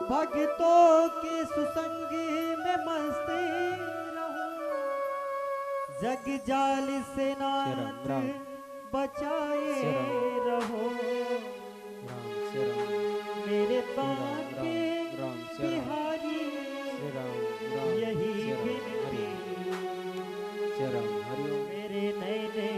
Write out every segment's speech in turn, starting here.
भक्तों के सुसंग में मस्त रहूं, जग जाल से नाथ बचाए रहो। मेरे बांके बिहारी यही विनती, मेरे नैने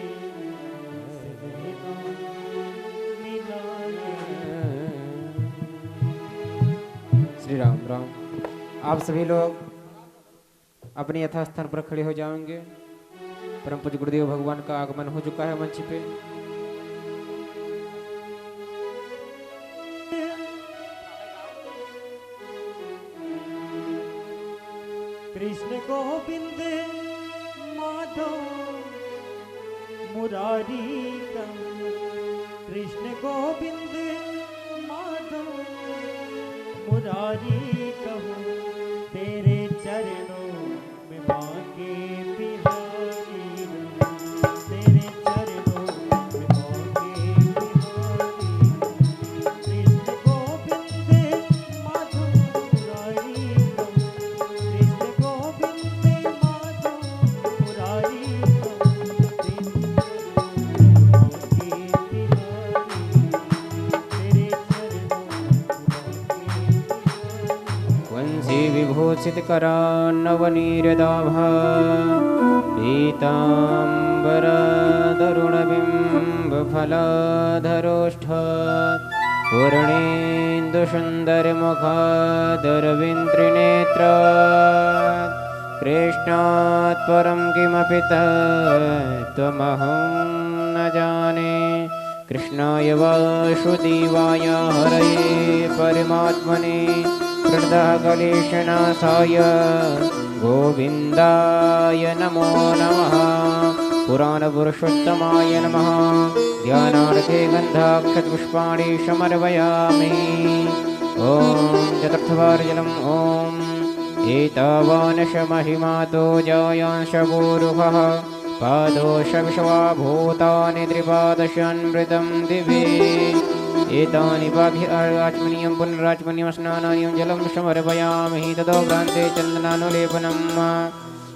श्री राम राम। आप सभी लोग अपने यथास्थान पर खड़े हो जाएंगे। परम पूज्य गुरुदेव भगवान का आगमन हो चुका है मंच पे। कृष्ण गोविंद माधव मुरारी कम, कृष्ण गोविंद माधव मुरारी कहूँ, तेरे चरणों में बांके बिहारी रहूं, तेरे चरणों में बांके बिहारी। कृष्ण गोविंद माधव मुरारी कहूँ, कृष्ण गोविंद माधव मुरारी कहूँ, तेरे चरणों में बांके बिहारी, तेरे चरणों वंशी विभूषित करा नवनीरदाभा, पीतांबर तरुण बिंब फलाधरोष्ठ, पूर्णेन्दु सुंदर मुखादरविंद्रिनेत्र, कृष्णात् परं किमपि तत्त्वमहं न जाने। कृष्णाय वासुदेवाय हरये परमात्मने प्रणतः क्लेशनाशाय गोविन्दाय नमो नमः। पुराणपुरुषोत्तमाय नमः। ध्यानार्थे गन्धाक्षतपुष्पाणि समर्पयामि। ॐ चतुर्थवारजलम् ॐ एतावानश महिमातो जायांश पूरुषः पादोश विश्वा भूतानि त्रिपादशान्मृतं दिवे। एतानि पाघ्याचमनीयं पुनराचमनीयं स्नानानियं जलं समर्पयामि। तदोभ्रान्ते चन्दनानुलेपनं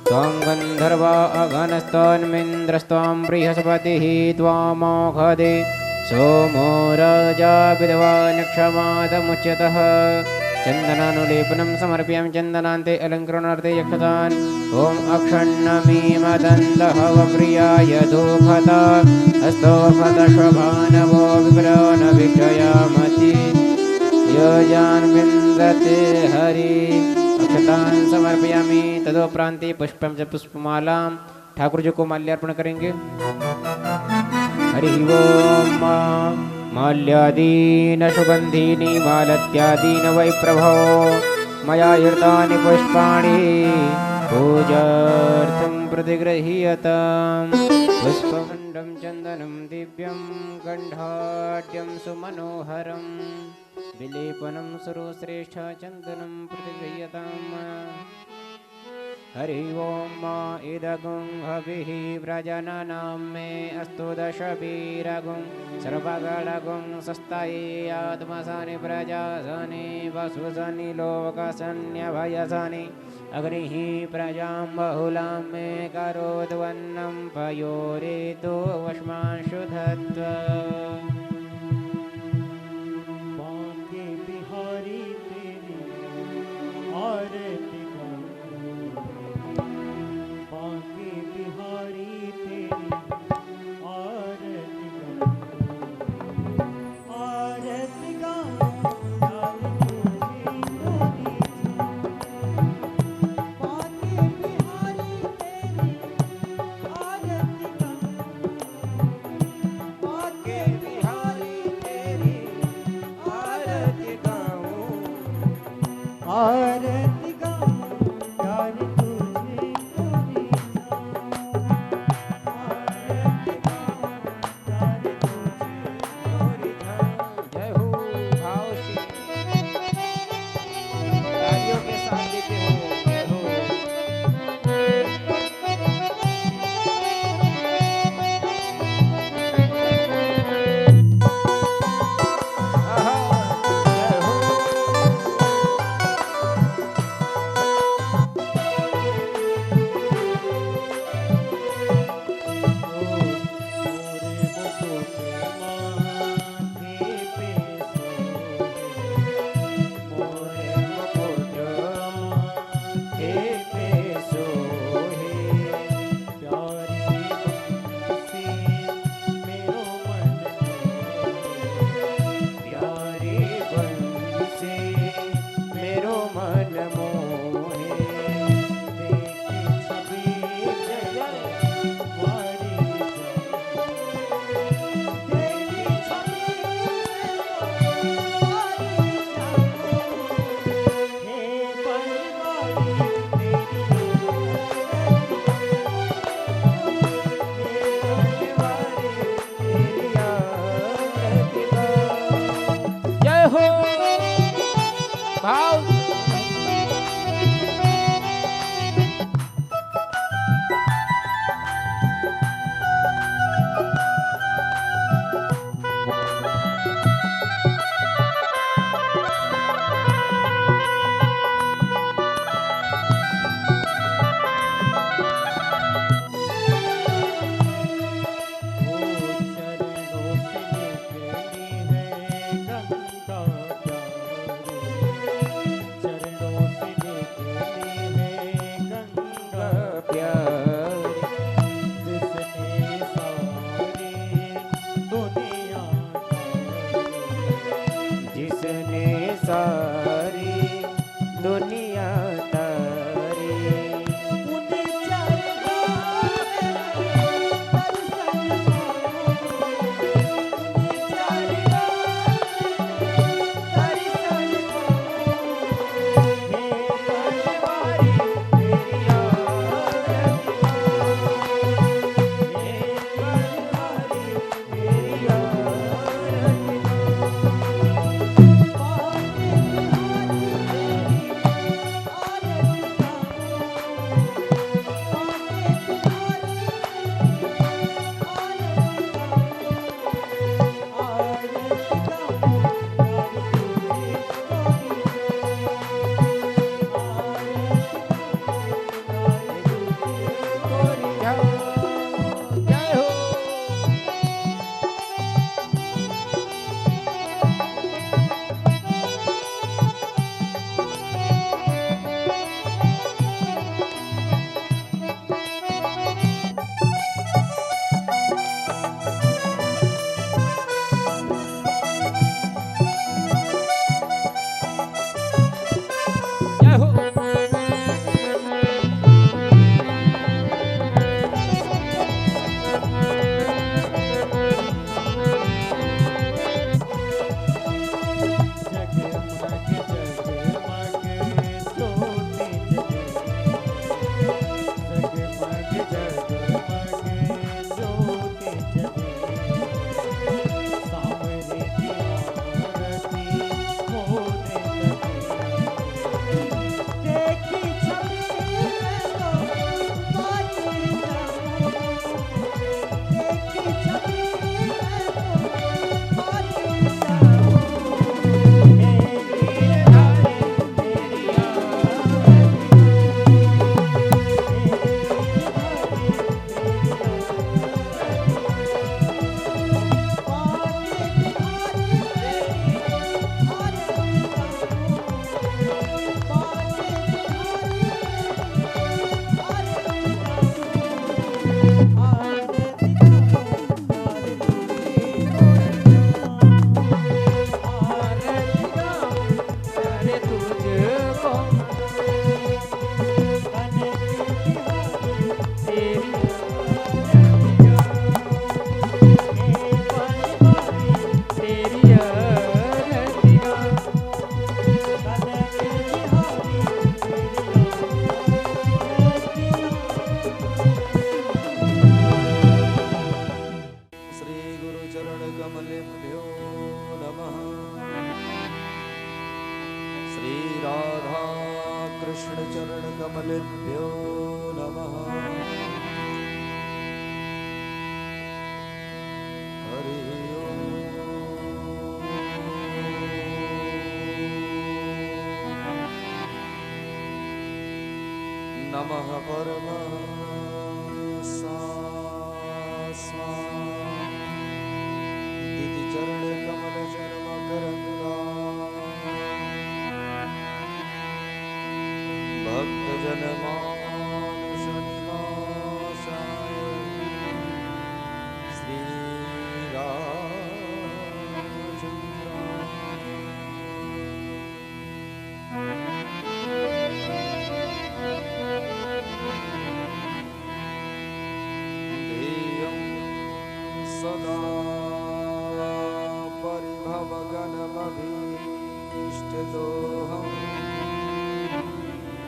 त्वां गन्धर्वा अगनस्तान्मिन्द्रस्त्वां बृहस्पतिः त्वामोघदे सोमो राजा विद्वान् क्षमादमुच्यतः। चन्दनानुलेपनं समर्पयामि। चन्दनान्ते अलङ्करणार्थे यक्षतान् ॐ अक्षण्णमीमदन्तः वप्रियाय धूपता हस्तोपतशभानवो विप्रानभिषयामति योजान् विन्दते हरि। अक्षतान् समर्पयामि। तदोपरान्ते पुष्पं च पुष्पमालां ठाकुर जी को माल्यार्पण करेंगे। हरि ओम। माल्यादीन सुगंधीनि मालत्यादीन वै प्रभो मया हृतानि पुष्पाणि पूजार्थं प्रतिगृह्यताम्। पुष्पखण्डं चन्दनं दिव्यं गन्धाढ्यं सुमनोहरं विलेपनं सुरश्रेष्ठ चन्दनं प्रतिगृह्यताम्। हरि ओम। इदगुं हविः व्रजननं मे अस्तु दशवीरगुं सर्वगणगुं सस्ताये आत्मसानि प्रजासानि वसुसनि लोकसन्यभयसानि अग्निः प्रजां बहुलां मे करोद्वन्नं पयोरेतो वश्मांशु धत्वा। बांके बिहारी तेरी आरती बांके बिहारी तेरी आरती आरती बांके बिहारी तेरी आरती बांके बिहारी सारी दुनिया तारी। उन्हें चरखा दर्शन मांगो, उन्हें चरखा दर्शन मांगो। हे बनवारी तेरी आरती गाओ, हे बनवारी तेरी आरती जय हो। जय हो। जगमग जगमग ज्योति जले, जगमग जगमग ज्योति जले। सांवरे की आरती होने लगे, देखी छवि में तो बाजी जाऊं, देखी छवि में तो बाजी जाऊं। अरे तुझको तेरी तेरी आरतियाँ। श्री गुरु चरण कमलेभ्यो नमः। श्री राधा कृष्ण चरण कमलेभ्यो नमः। हरि ओम। नमः दिति चरण कमल शर्म करंगा। भक्त जन मानुष निवासाय श्री सदा परिभवगणमभीष्टदोहं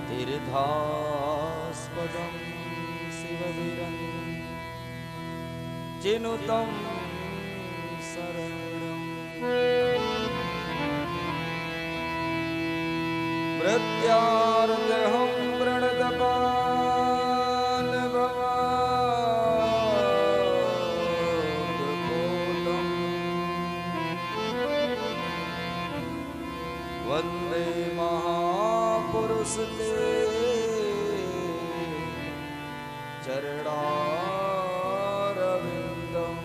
तीर्थास्पदं शिववीरं चिनुतं शरणं। प्रत्यार्दहं प्रणतपालभवाद्भूतं वन्दे महापुरुष ते चरणारविन्दम्।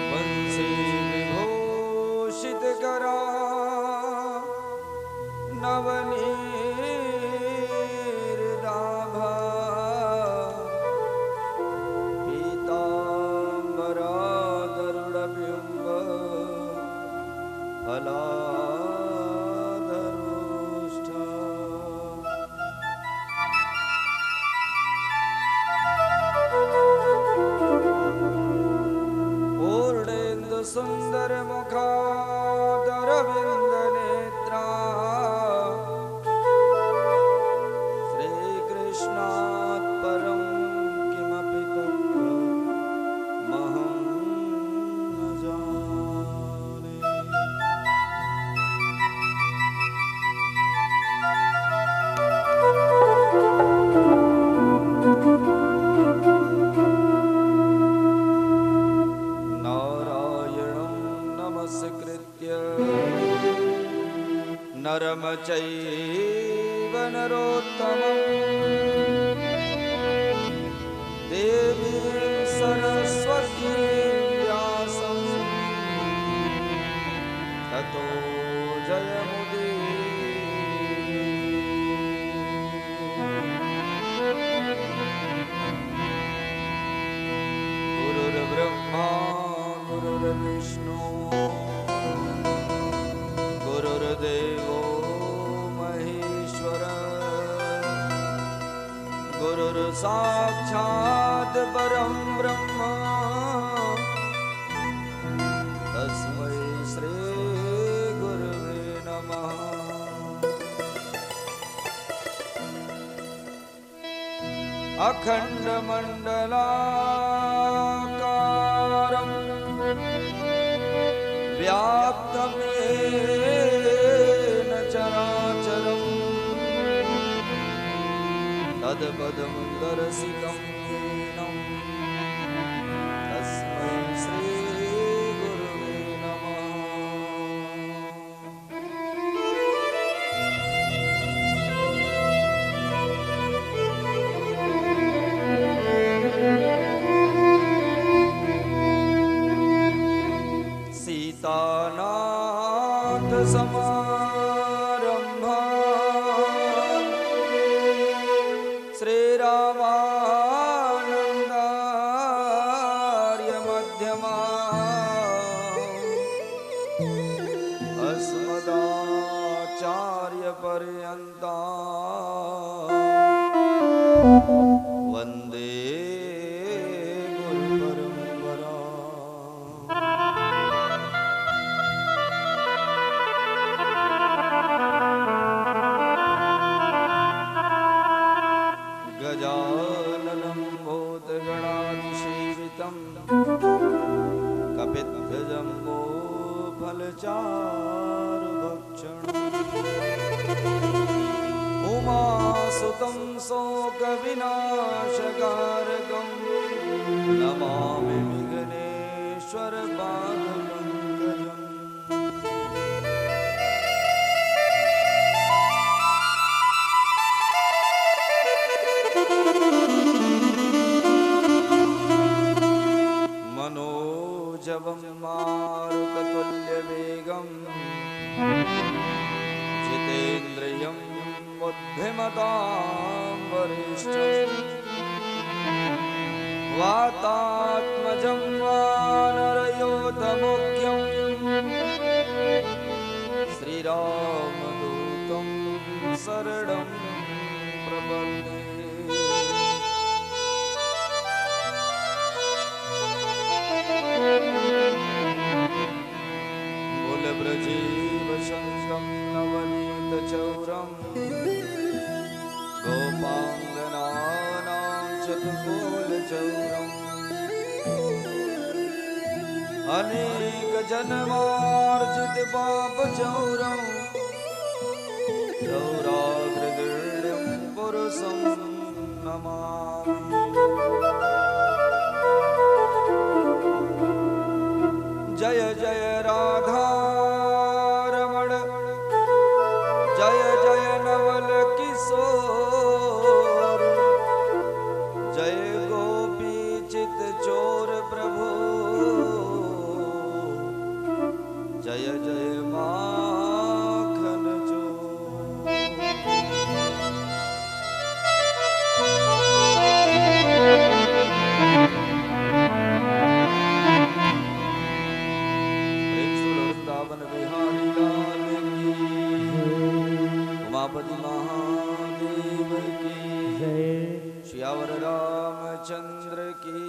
वंशी विभूषित करा नवनीरदाभा नरोत्तमम् देवीं सरस्वती व्यासं ततो गुरुर्ब्रह्मा गुरुर्विष्णु गुरुर्देवो महेश्वर गुरुर्साक्षात् परं ब्रह्म तस्मै श्री गुरुवे नमः। अखण्डमण्डलाकारं व्याप्तं येन चराचरं तत्पदं दर्शितं येन तस्मै श्री गुरुवे नमः। सीतानाथ समारंभा श्रीरामानंदार्य मध्यमा अस्मदाचार्य पर्यंता वंदे गुरु परंपरा। गजाननं भूतगणाधिसेवितं कपिध्वजम्बो फलचारुभक्षणम् उमासुतं शोकविनाशकारकं नमामि विघ्नेश्वर पादपङ्कजम्। मनोजवं मारुततुल्यवेगं जितेन्द्रियं बुद्धिमतां वरिष्ठं वातात्मजं वानरयोधमुख्यं श्रीरामदूतं शरणं प्रपद्ये। ब्रजीवसंतं नवनीतचौरं गोपाङ्गनानां चतुर्कोलचौरम् अनेकजन्मार्जितपापचौरं चौराग्रगण्यं पुरुषं नमामि। जय जय राधा रमण जय जय नवल किशोर जय गोपी चित चोर प्रभु जय जय माखन चोर। बिहारी लाल की उमापति महादेव की श्यावर रामचंद्र की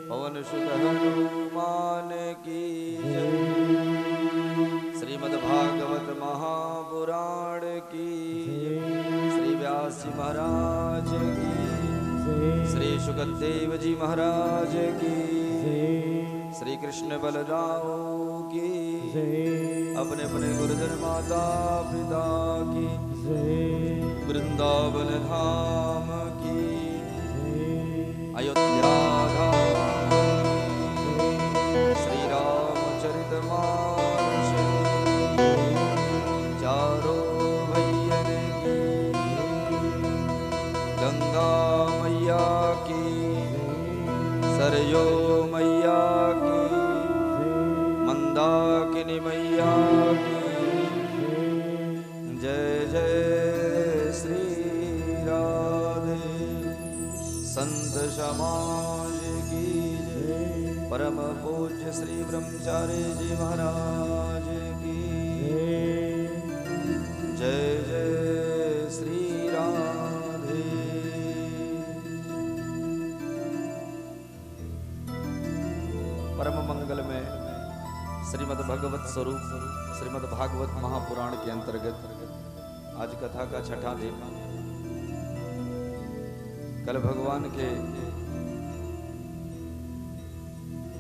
पवन सुत हनुमान की श्रीमद्भागवत महापुराण की श्री व्यास जी महाराज की श्री सुखदेव जी महाराज की श्री कृष्ण बलराम की अपने अपने गुरुजन माता पिता की वृंदावन धाम की अयोध्या धाम श्री रामचरितमानस चारों भैया की महाराज की जय। परम पूज्य श्री ब्रह्मचारी जी महाराज की जय। जय श्री राधे। परम मंगल में श्रीमद् भगवत स्वरूप श्रीमद् भागवत महापुराण के अंतर्गत आज कथा का छठा दिन। कल भगवान के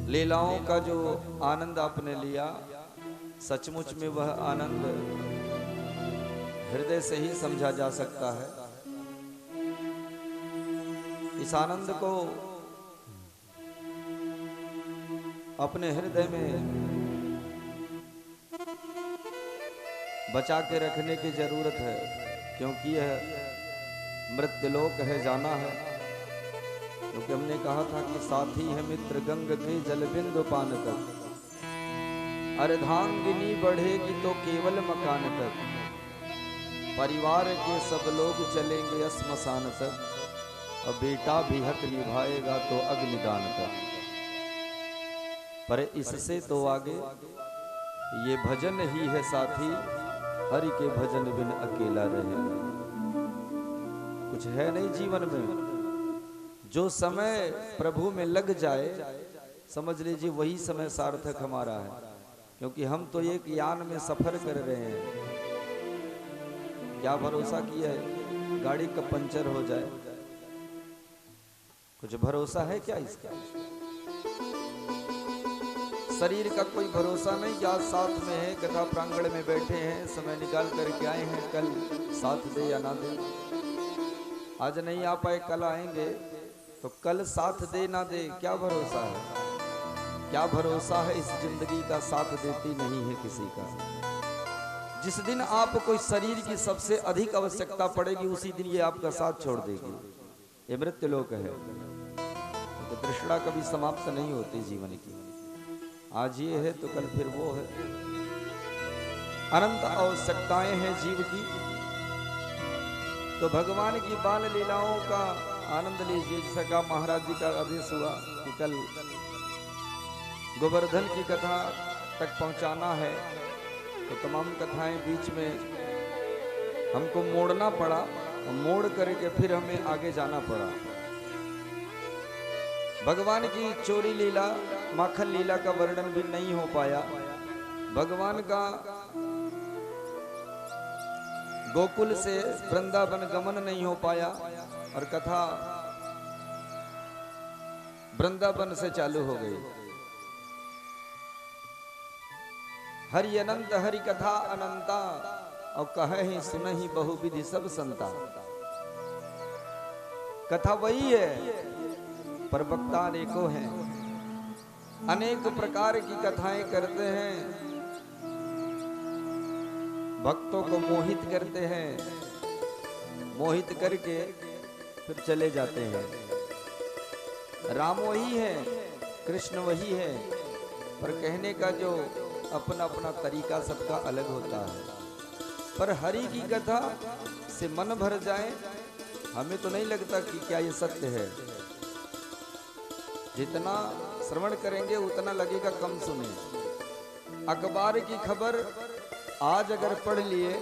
लीलाओं का जो आनंद आपने लिया, सचमुच में वह आनंद हृदय से ही समझा जा सकता है। इस आनंद को अपने हृदय में बचा के रखने की जरूरत है, क्योंकि यह मृत्युलोक है, जाना है। क्योंकि हमने कहा था कि साथी है मित्र गंग के जल बिंदु पान तक, अर्धांगिनी बढ़ेगी तो केवल मकान तक, परिवार के सब लोग चलेंगे श्मशान तक, और बेटा भी हक निभाएगा तो अग्निदान तक। पर इससे तो आगे ये भजन ही है साथी, हरि के भजन बिन अकेला रहे। कुछ है नहीं जीवन में, जो समय प्रभु में लग जाए समझ लीजिए वही समय सार्थक हमारा है। क्योंकि हम तो एक यान में सफर कर रहे हैं, क्या भरोसा किया है गाड़ी का पंचर हो जाए, कुछ भरोसा है क्या इसका? शरीर का कोई भरोसा नहीं। आज साथ में है, कथा प्रांगण में बैठे हैं, समय निकाल करके आए हैं, कल साथ दे या ना दे। आज नहीं आ पाए, कल आएंगे, तो कल साथ दे ना दे, क्या भरोसा है? क्या भरोसा है? इस जिंदगी का साथ देती नहीं है किसी का। जिस दिन आपको इस शरीर की सबसे अधिक आवश्यकता पड़ेगी, उसी दिन ये आपका साथ छोड़ देगी। ये मृत्युलोक है, तो तृष्णा कभी समाप्त नहीं होती जीवन की। आज ये है तो कल फिर वो है। अनंत आवश्यकताएं हैं जीव की, तो भगवान की बाल लीलाओं का आनंद लीजिए। जैसा का महाराज जी का आदेश हुआ कि कल गोवर्धन की कथा तक पहुंचाना है, तो तमाम कथाएं बीच में हमको मोड़ना पड़ा, और मोड़ करके फिर हमें आगे जाना पड़ा। भगवान की चोरी लीला, माखन लीला का वर्णन भी नहीं हो पाया। भगवान का गोकुल से वृंदावन गमन नहीं हो पाया, और कथा वृंदावन से चालू हो गई। हरि अनंत हरि कथा अनंता, और कहे सुनहि बहुविधि सब संता। कथा वही है, पर वक्ता अनेकों हैं, अनेक प्रकार की कथाएं करते हैं, भक्तों को मोहित करते हैं, मोहित करके फिर चले जाते हैं। राम वही है, कृष्ण वही है, पर कहने का जो अपना अपना तरीका सबका अलग होता है। पर हरि की कथा से मन भर जाए, हमें तो नहीं लगता कि क्या ये सत्य है। जितना श्रवण करेंगे उतना लगेगा कम सुने। अखबार की खबर आज अगर पढ़ लिए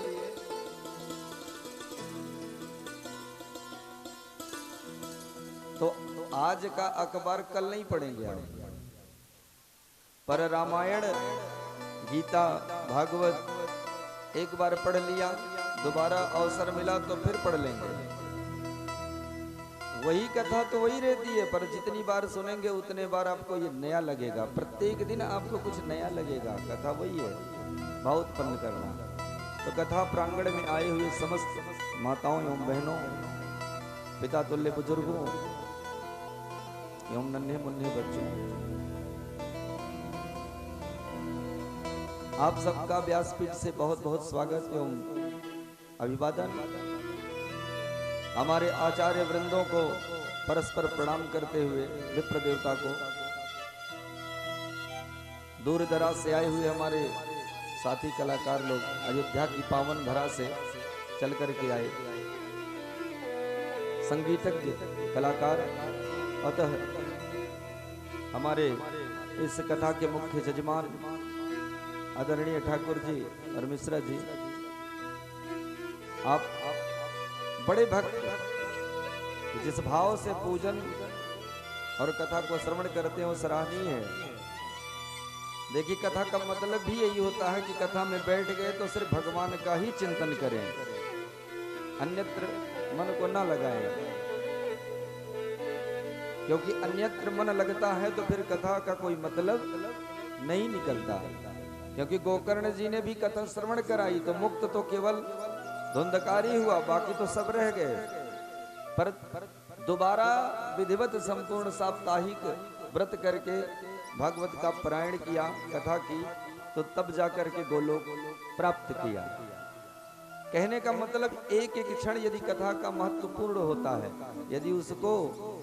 तो आज का अखबार कल नहीं पढ़ेंगे आप। पर रामायण, गीता, भागवत एक बार पढ़ लिया, दोबारा अवसर मिला तो फिर पढ़ लेंगे। वही कथा तो वही रहती है, पर जितनी बार सुनेंगे उतने बार आपको ये नया लगेगा। प्रत्येक दिन आपको कुछ नया लगेगा। कथा वही है, भाव उत्पन्न करना। तो कथा प्रांगण में आए हुए समस्त माताओं एवं बहनों, पिता तुल्य बुजुर्गों एवं नन्हे मुन्ने बच्चों, आप सबका व्यासपीठ से बहुत बहुत स्वागत एवं अभिवादन। हमारे आचार्य वृंदों को परस्पर प्रणाम करते हुए, विप्र देवता को, दूर दराज से आए हुए हमारे साथी कलाकार लोग अयोध्या की पावन धरा से चल कर के आए, संगीतज्ञ कलाकार अतः हमारे इस कथा के मुख्य जजमान आदरणीय ठाकुर जी और मिश्रा जी, आप बड़े भक्त जिस भाव से पूजन और कथा को श्रवण करते हैं वो सराहनीय है। देखिए, कथा का मतलब भी यही होता है कि कथा में बैठ गए तो सिर्फ भगवान का ही चिंतन करें, अन्यत्र मन को ना लगाएं, क्योंकि अन्यत्र मन लगता है तो फिर कथा का कोई मतलब नहीं निकलता। क्योंकि गोकर्ण जी ने भी कथा श्रवण कराई तो मुक्त तो केवल धुंधकारी हुआ, बाकी तो सब रह गए। पर दोबारा विधिवत संपूर्ण साप्ताहिक व्रत करके भागवत का पारायण किया, कथा की, तो तब जाकर के गोलोक प्राप्त किया। कहने का मतलब एक एक क्षण यदि कथा का महत्वपूर्ण होता है, यदि उसको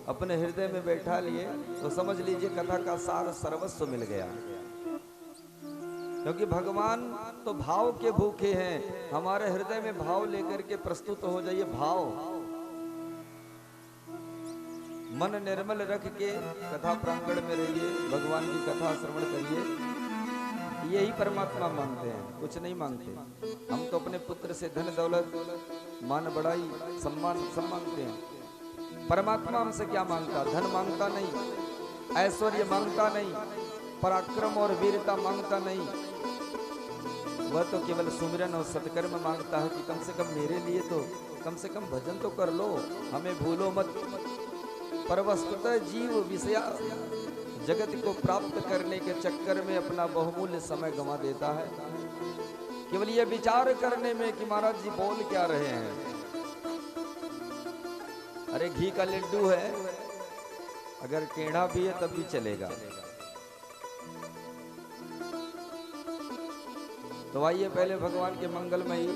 अपने हृदय में बैठा लिए तो समझ लीजिए कथा का सार सर्वस्व मिल गया। क्योंकि भगवान तो भाव के भूखे हैं, हमारे हृदय में भाव लेकर के प्रस्तुत हो जाइए। भाव मन निर्मल रख के कथा प्रांगण में रहिए, भगवान की कथा श्रवण करिए, यही परमात्मा मांगते हैं, कुछ नहीं मांगते। हम तो अपने पुत्र से धन दौलत मान बढ़ाई सम्मान सब मांगते हैं। परमात्मा हमसे क्या मांगता? धन मांगता नहीं, ऐश्वर्य मांगता नहीं, पराक्रम और वीरता मांगता नहीं। वह तो केवल सुमिरन और सत्कर्म मांगता है कि कम से कम मेरे लिए तो कम से कम भजन तो कर लो, हमें भूलो मत। पर वस्तुतः जीव विषया जगत को प्राप्त करने के चक्कर में अपना बहुमूल्य समय गंवा देता है, केवल ये विचार करने में कि महाराज जी बोल क्या रहे हैं। अरे घी का लड्डू है, अगर टेढ़ा भी है तब भी चलेगा। तो आइए पहले भगवान के मंगलमयी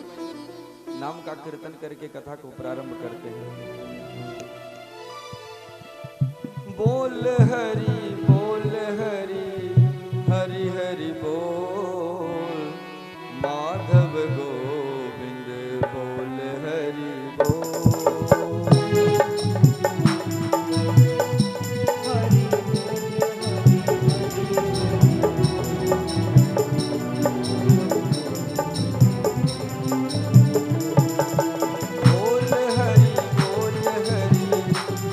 नाम का कीर्तन करके कथा को प्रारंभ करते हैं। बोल हरि हरि हरि बोल, माधव गोविंद बोल हरि बोल।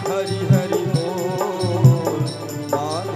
हरि हरि बोल, माधव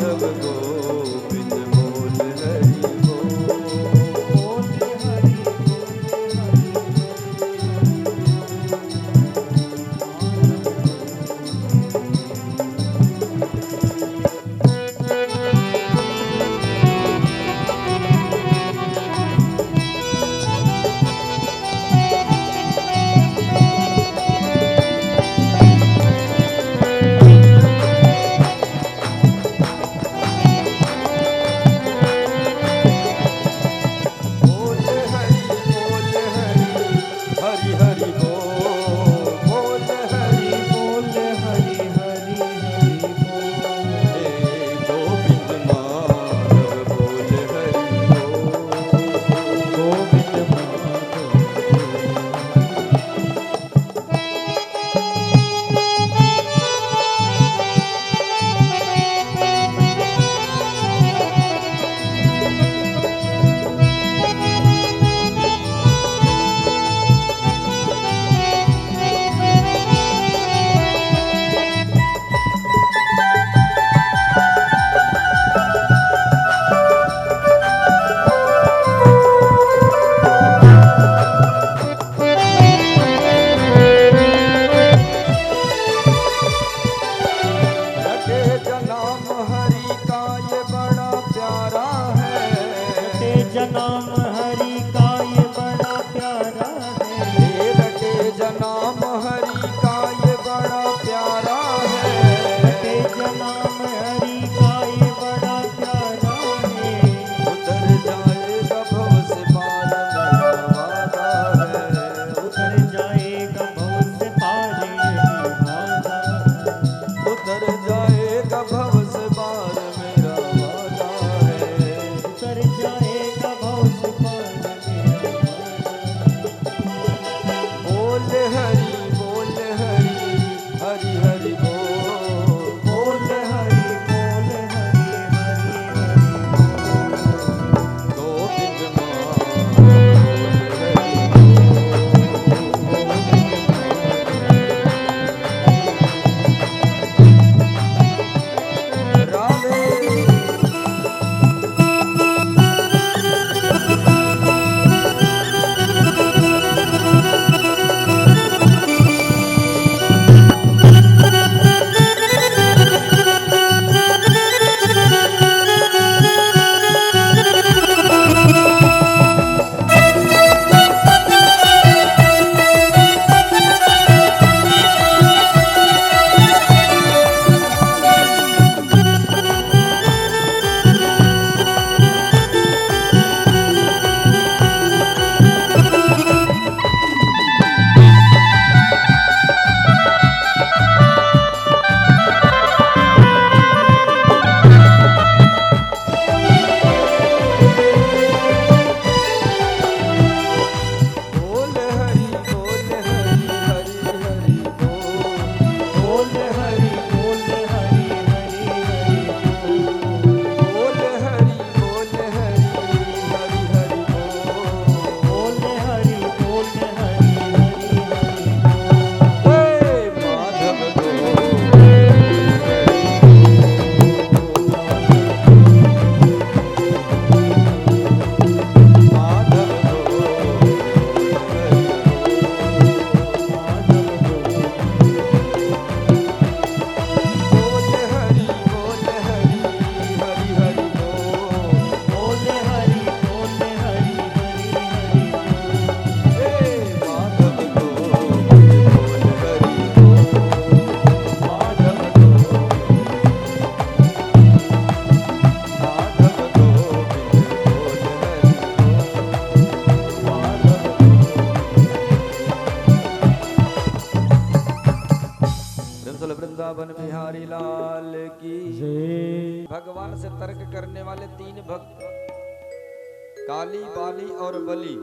बोल वृंदावन बिहारी लाल की जय। भगवान से तर्क करने वाले तीन भक्त काली, बाली और बली।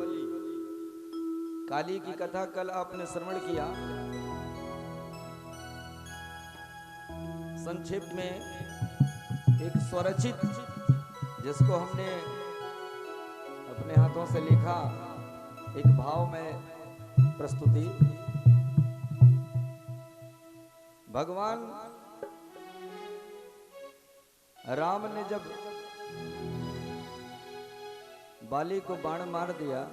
काली की कथा कल आपने श्रवण किया। संक्षिप्त में एक स्वरचित जिसको हमने अपने हाथों से लिखा, एक भाव में प्रस्तुति। भगवान राम ने जब बाली को बाण मार दिया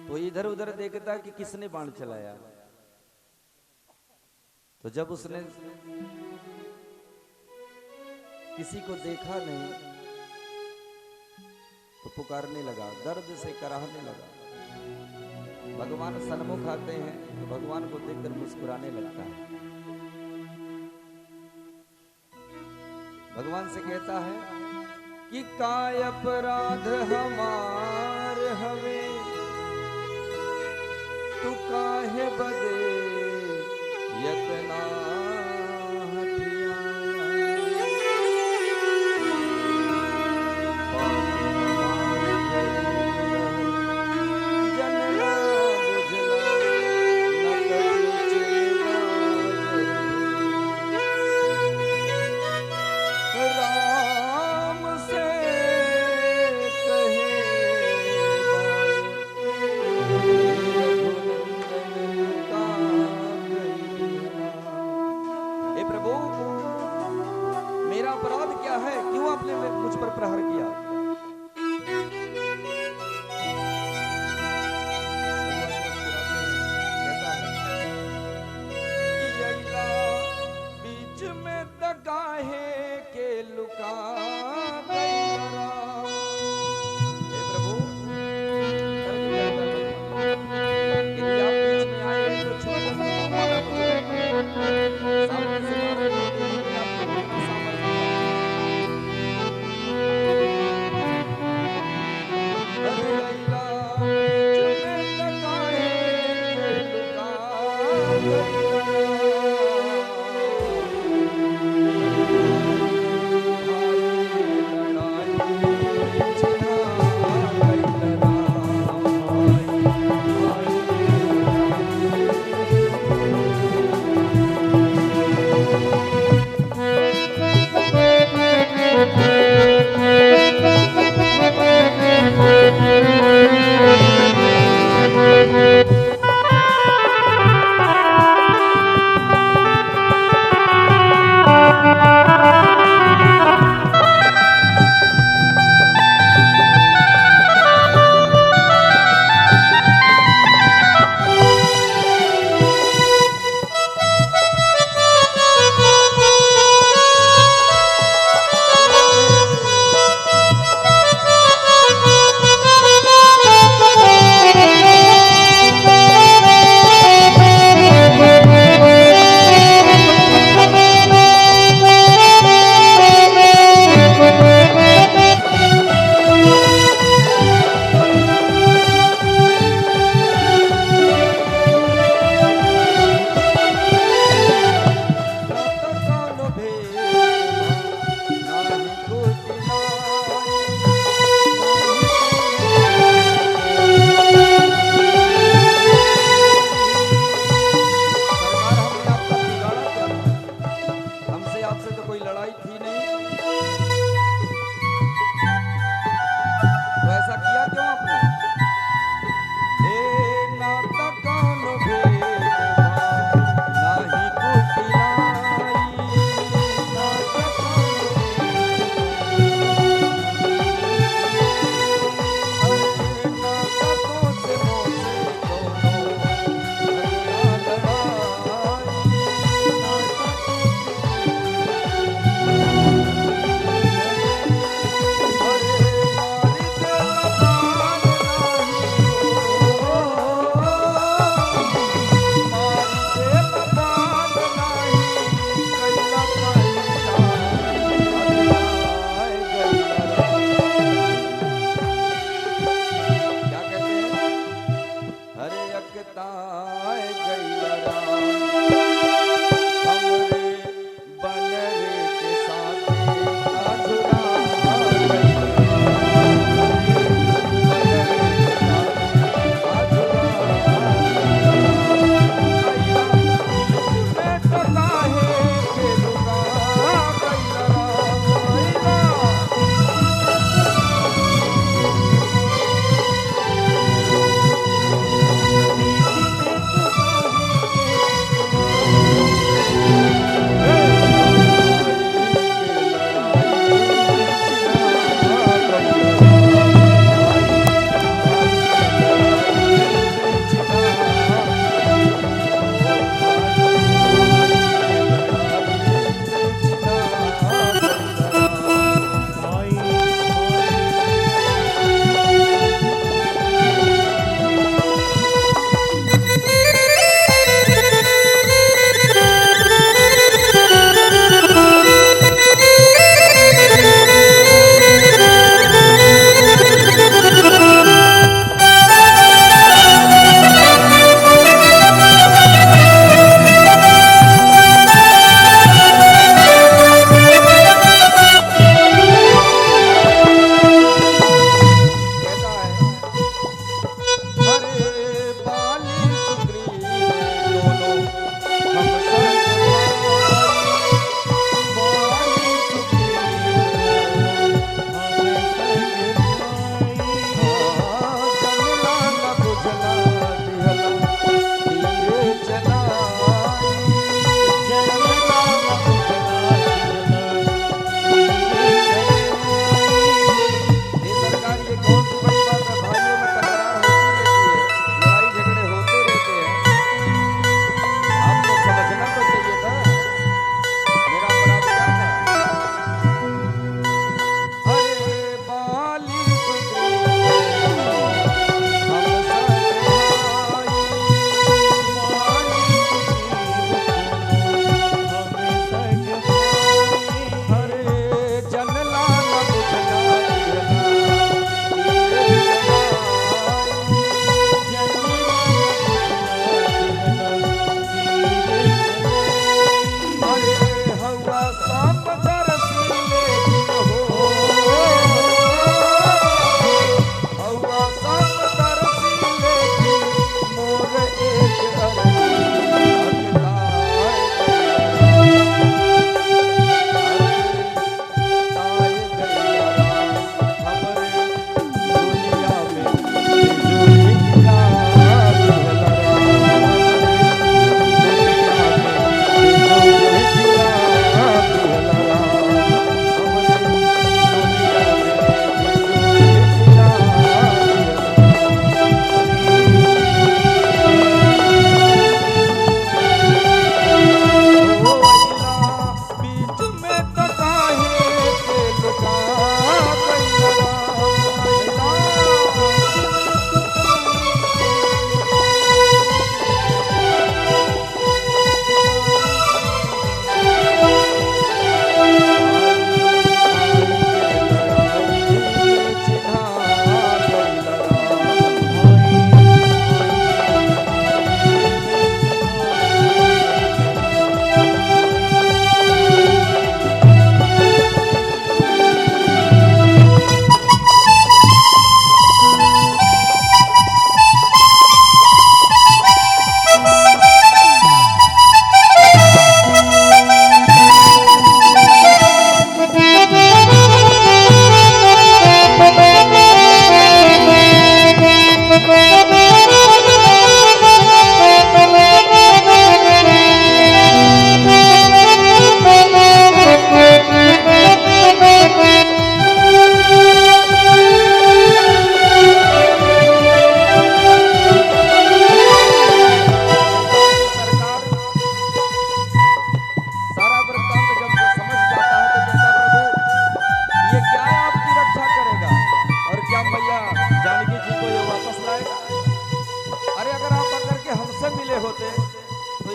तो इधर उधर देखता कि किसने बाण चलाया। तो जब उसने किसी को देखा नहीं तो पुकारने लगा, दर्द से कराहने लगा। भगवान सन्मुख आते हैं तो भगवान को देखकर मुस्कुराने लगता है। भगवान से कहता है कि काय अपराध हमार हवे, तू काहे बदे यतना मुझ पर प्रहार किया। कहता है कि अइला बीच में दगाहे के लुका गइला। हे प्रभु, यदि आप बीच में आए तो छोड़ सामने से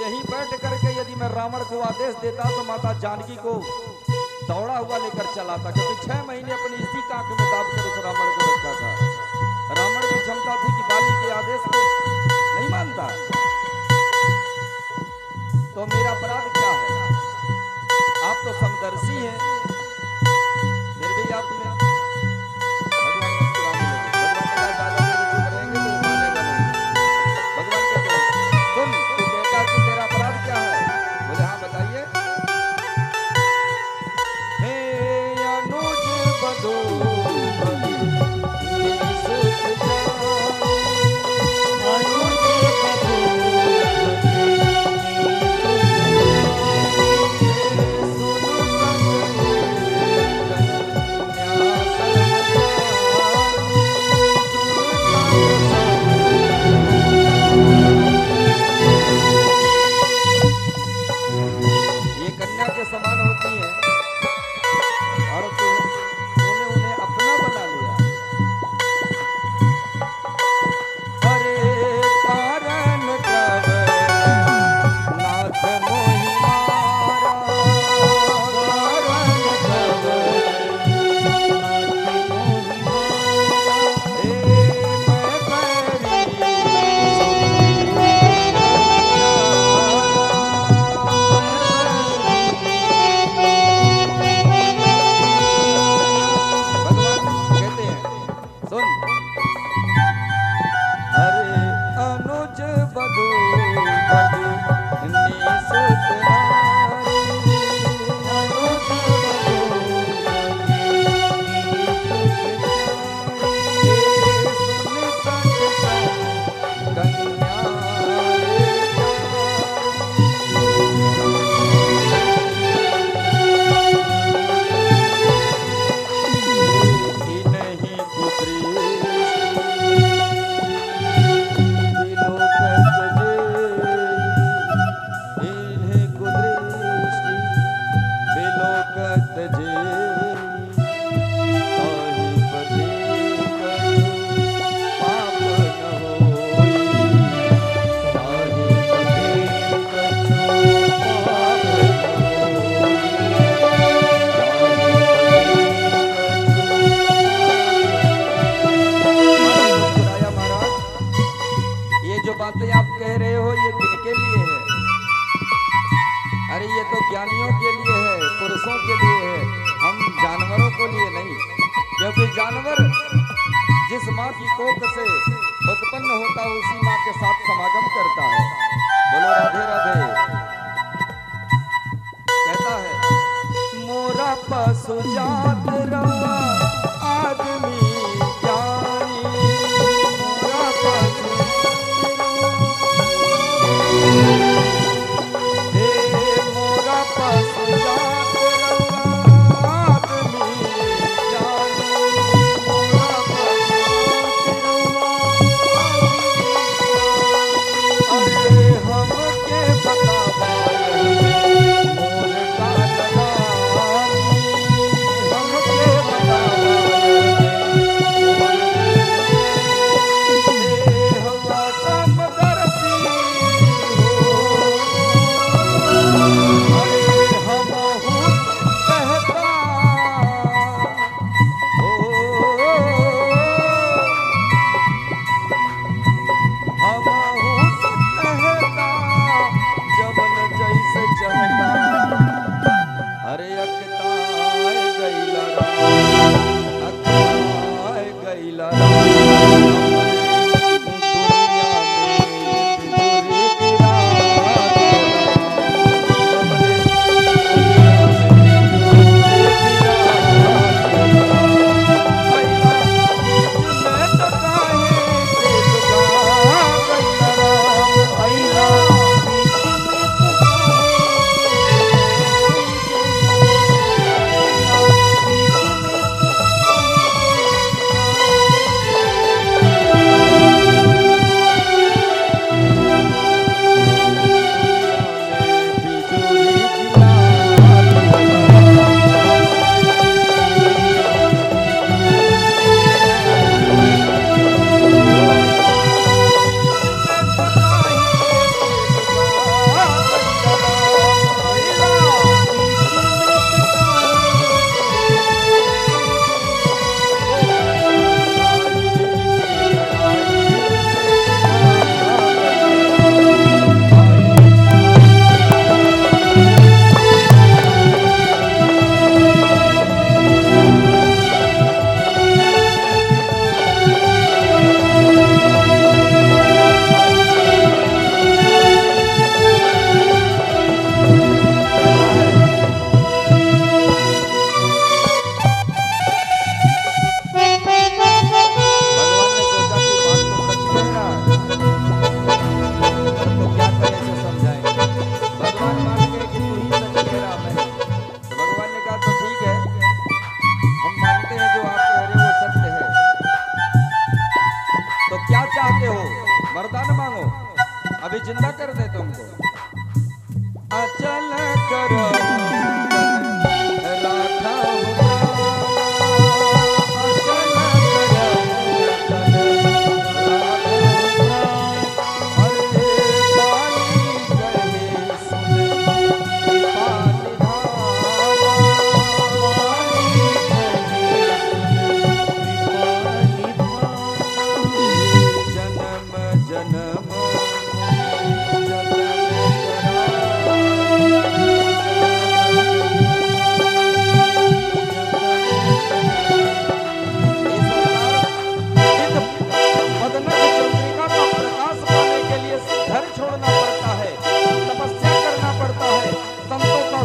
यहीं बैठ करके यदि मैं रावण को आदेश देता तो माता जानकी को दौड़ा हुआ लेकर चलाता, क्योंकि 6 महीने अपनी इसी कांख में दाब कर उस रावण को रखा था। रावण की क्षमता थी कि बाली के आदेश को नहीं मानता। तो मेरा अपराध क्या है? आप तो समदर्शी हैं, फिर भी आपने भगवान मुस्कुराने लगे। भगवान ने कहा दादा मेरे चुप रहेंगे तो मानेगा नहीं। भगवान कहते हैं सुन, तू कहता कि तेरा अपराध क्या है? बोले हाँ बताइए। हे अनुज बधू समान होती है और तूने उन्हें अपना बना लिया। अरे कारण कब नाथ मोहि मारा, कारण कब नाथ मोहि मारा, मैं बैरी बातें आप कह रहे हो ये किनके लिए है? अरे ये तो ज्ञानियों के लिए है, पुरुषों के लिए है, हम जानवरों को लिए नहीं। क्योंकि जानवर जिस माँ की कोख से उत्पन्न होता है उसी माँ के साथ समागम करता है। बोलो राधे राधे। कहता है मोरा पशु जात रवा आदमी ज्ञानी, मोरा पशु अभी जिंदा कर दे तुमको। अचल करो राधा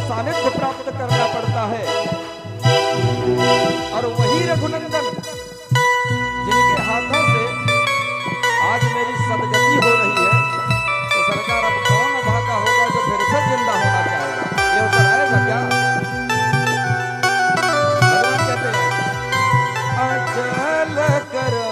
सानिध्य प्राप्त करना पड़ता है। और वही रघुनंदन जिनके हाथों से आज मेरी सदगति हो रही है, तो सरकार अब कौन अभागा होगा जो फिर से जिंदा होना चाहेगा? ये अवसर आएगा क्या? भगवान कहते हैं अचल करो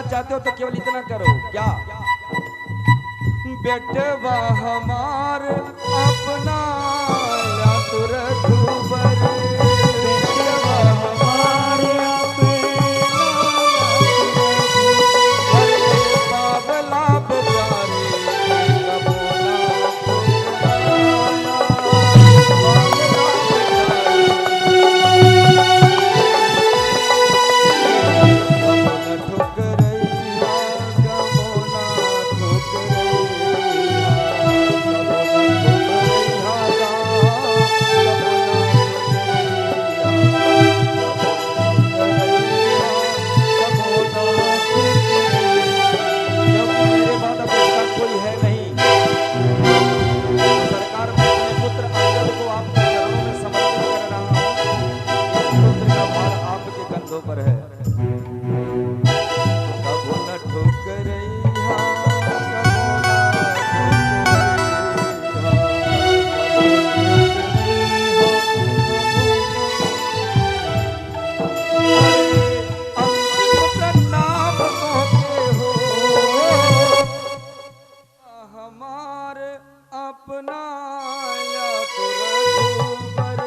चाहते हो तो केवल इतना करो क्या? बेटवा हमार अपना या तो रघुबर, बेटवा हमार अपना बाबला बेचारे पर है। कबो न ठुकरैया, अंतिम प्रणाम तोहके हो हमार अपना या तो रघुबर,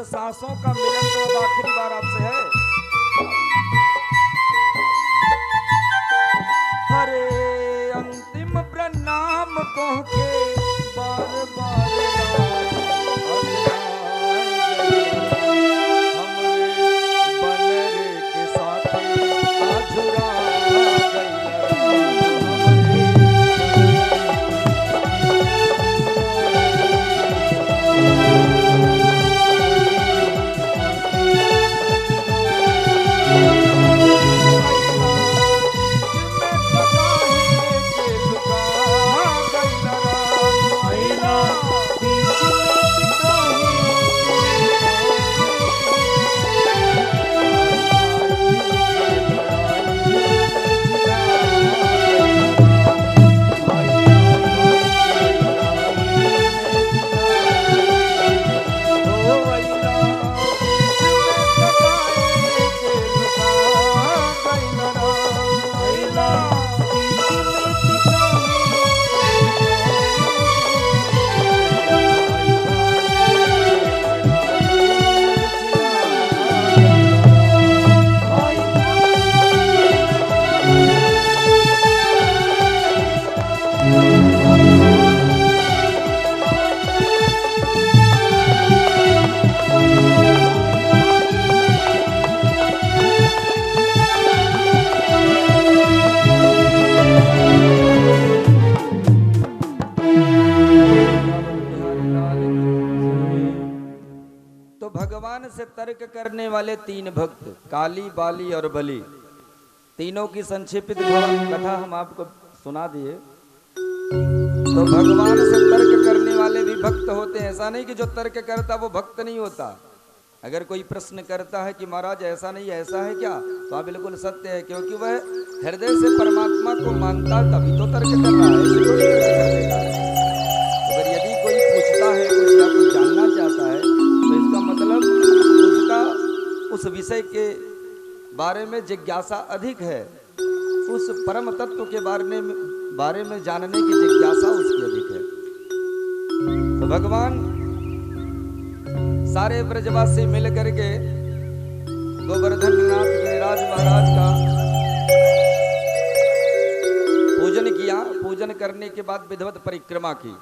सांसों का मिलन तो अब आखिरी बार आपसे है। हरे अंतिम प्रणाम कह के बार बार हमरे बनरे के साथ आजुरा भगवान से तर्क करने वाले तीन भक्त, काली, बाली और बली, तीनों की संक्षेपित कथा हम आपको सुना दिए। तो भगवान से तर्क करने वाले भी भक्त होते हैं, ऐसा नहीं कि जो तर्क करता वो भक्त नहीं होता। अगर कोई प्रश्न करता है कि महाराज ऐसा नहीं ऐसा है क्या, तो हाँ बिल्कुल सत्य है, क्योंकि वह हृदय से परमात्मा को मानता तभी तो तर्क कर रहा है, ऐसे थोड़ी तर्क कर देगा। अगर यदि कोई पूछता है कुछ या कुछ जानना चाहता है तो इसका मतलब उसका उस विषय के बारे में जिज्ञासा अधिक है, उस परम तत्व के बारे में जानने की जिज्ञासा उसकी अधिक है। तो भगवान सारे ब्रजवासी मिल करके गोवर्धन नाथ गिरिराज महाराज का पूजन किया। पूजन करने के बाद विधिवत परिक्रमा की।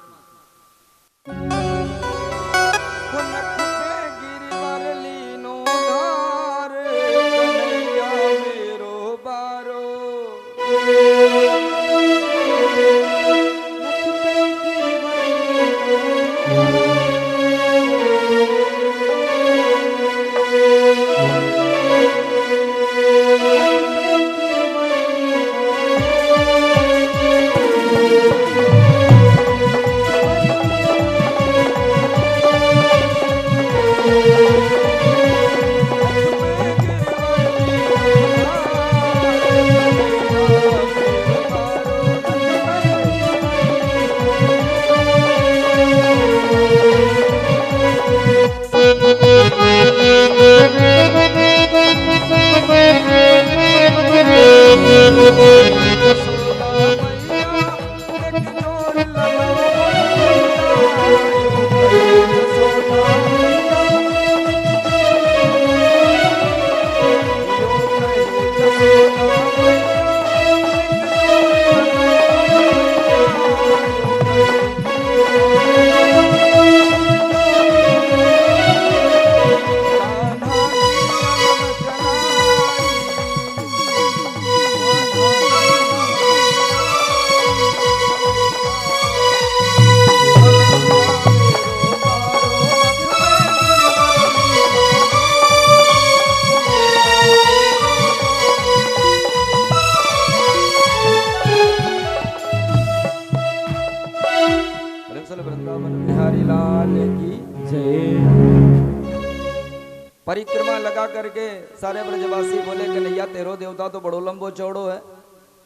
परिक्रमा लगा करके सारे ब्रजवासी बोले कन्हैया तेरो देवता तो बड़ो लंबो चौड़ो है,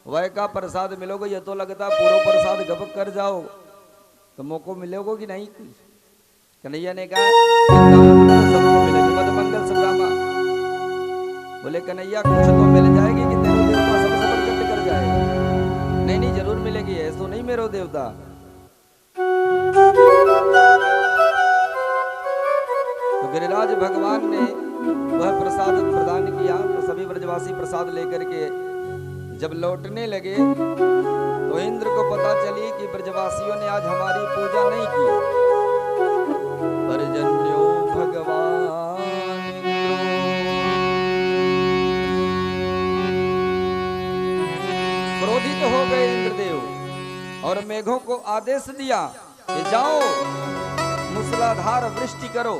वह का प्रसाद मिलोगे, ये तो लगता पूरा प्रसाद गपक कर जाओ तो मौको मिलेगा कि नहीं। कन्हैया ने कहा सबको मिलेगी मद मंगल सुदामा। बोले कन्हैया कुछ तो मिल जाएगी कि तेरो देवता सबसे प्रकट कर जाएगा। नहीं नहीं जरूर मिलेगी, ऐसो नहीं मेरो देवता। तो गिरिराज भगवान ने वह प्रसाद प्रदान किया। तो सभी ब्रजवासी प्रसाद लेकर के जब लौटने लगे तो इंद्र को पता चली कि ब्रजवासियों ने आज हमारी पूजा नहीं की। परजन्यो भगवान क्रोधित हो गए इंद्रदेव और मेघों को आदेश दिया कि जाओ मूसलाधार वृष्टि करो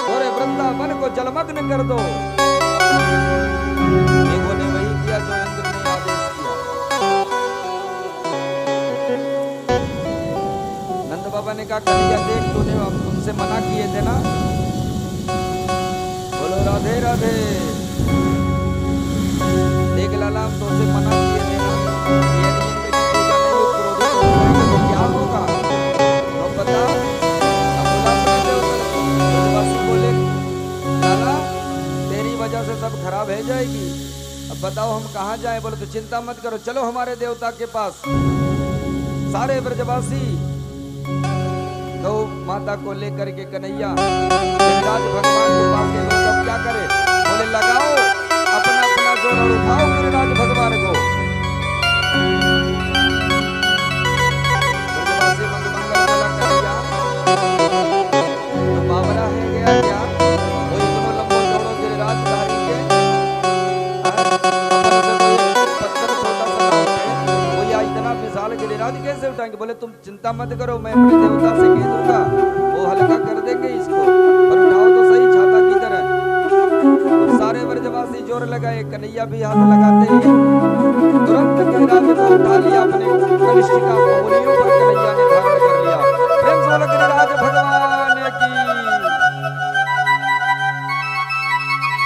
और वृंदावन को जलमग्न कर दो। मेघों ने वही किया जो इंद्र ने आदेश किया। नंद बाबा ने कहा कन्हैया देख तूने हम तुमसे मना किए थे ना, बोलो राधे राधे। देख लाला हम तुमसे मना किए थे ना, यदि इंद्र की पूजा नहीं क्रोधित हो जाएंगे तो क्या होगा, तो बता। बोले लाला तेरी वजह से सब खराब है जाएगी, अब बताओ हम कहाँ जाएं। बोले तो चिंता मत करो, चलो हमारे देवता के पास। सारे ब्रजवासी गौ माता को लेकर के कन्हैया गिरिराज भगवान के पास गए। तो क्या करे, बोले लगाओ अपना अपना जोर और उठाओ गिरिराज भगवान को। ब्रजवासी मंगल बोला कन्हैया तो बावरा है गया क्या, कोई दोनों लंबो जोड़ो गिरिराज धारी के पत्थर छोटा सा वो या इतना विशाल गिरिराज कैसे उठाएंगे। बोले तुम चिंता मत करो, मैं अपने देवता से कह दूंगा वो हल्का कर देंगे इसको और कन्हैया भी हाथ लगाते ही तुरंत गिरिराज को उठा लिया अपने कनिष्ठ का उंगलियों पर कन्हैया ने धारण कर लिया। प्रेम से बोलो गिरिराज भगवान की।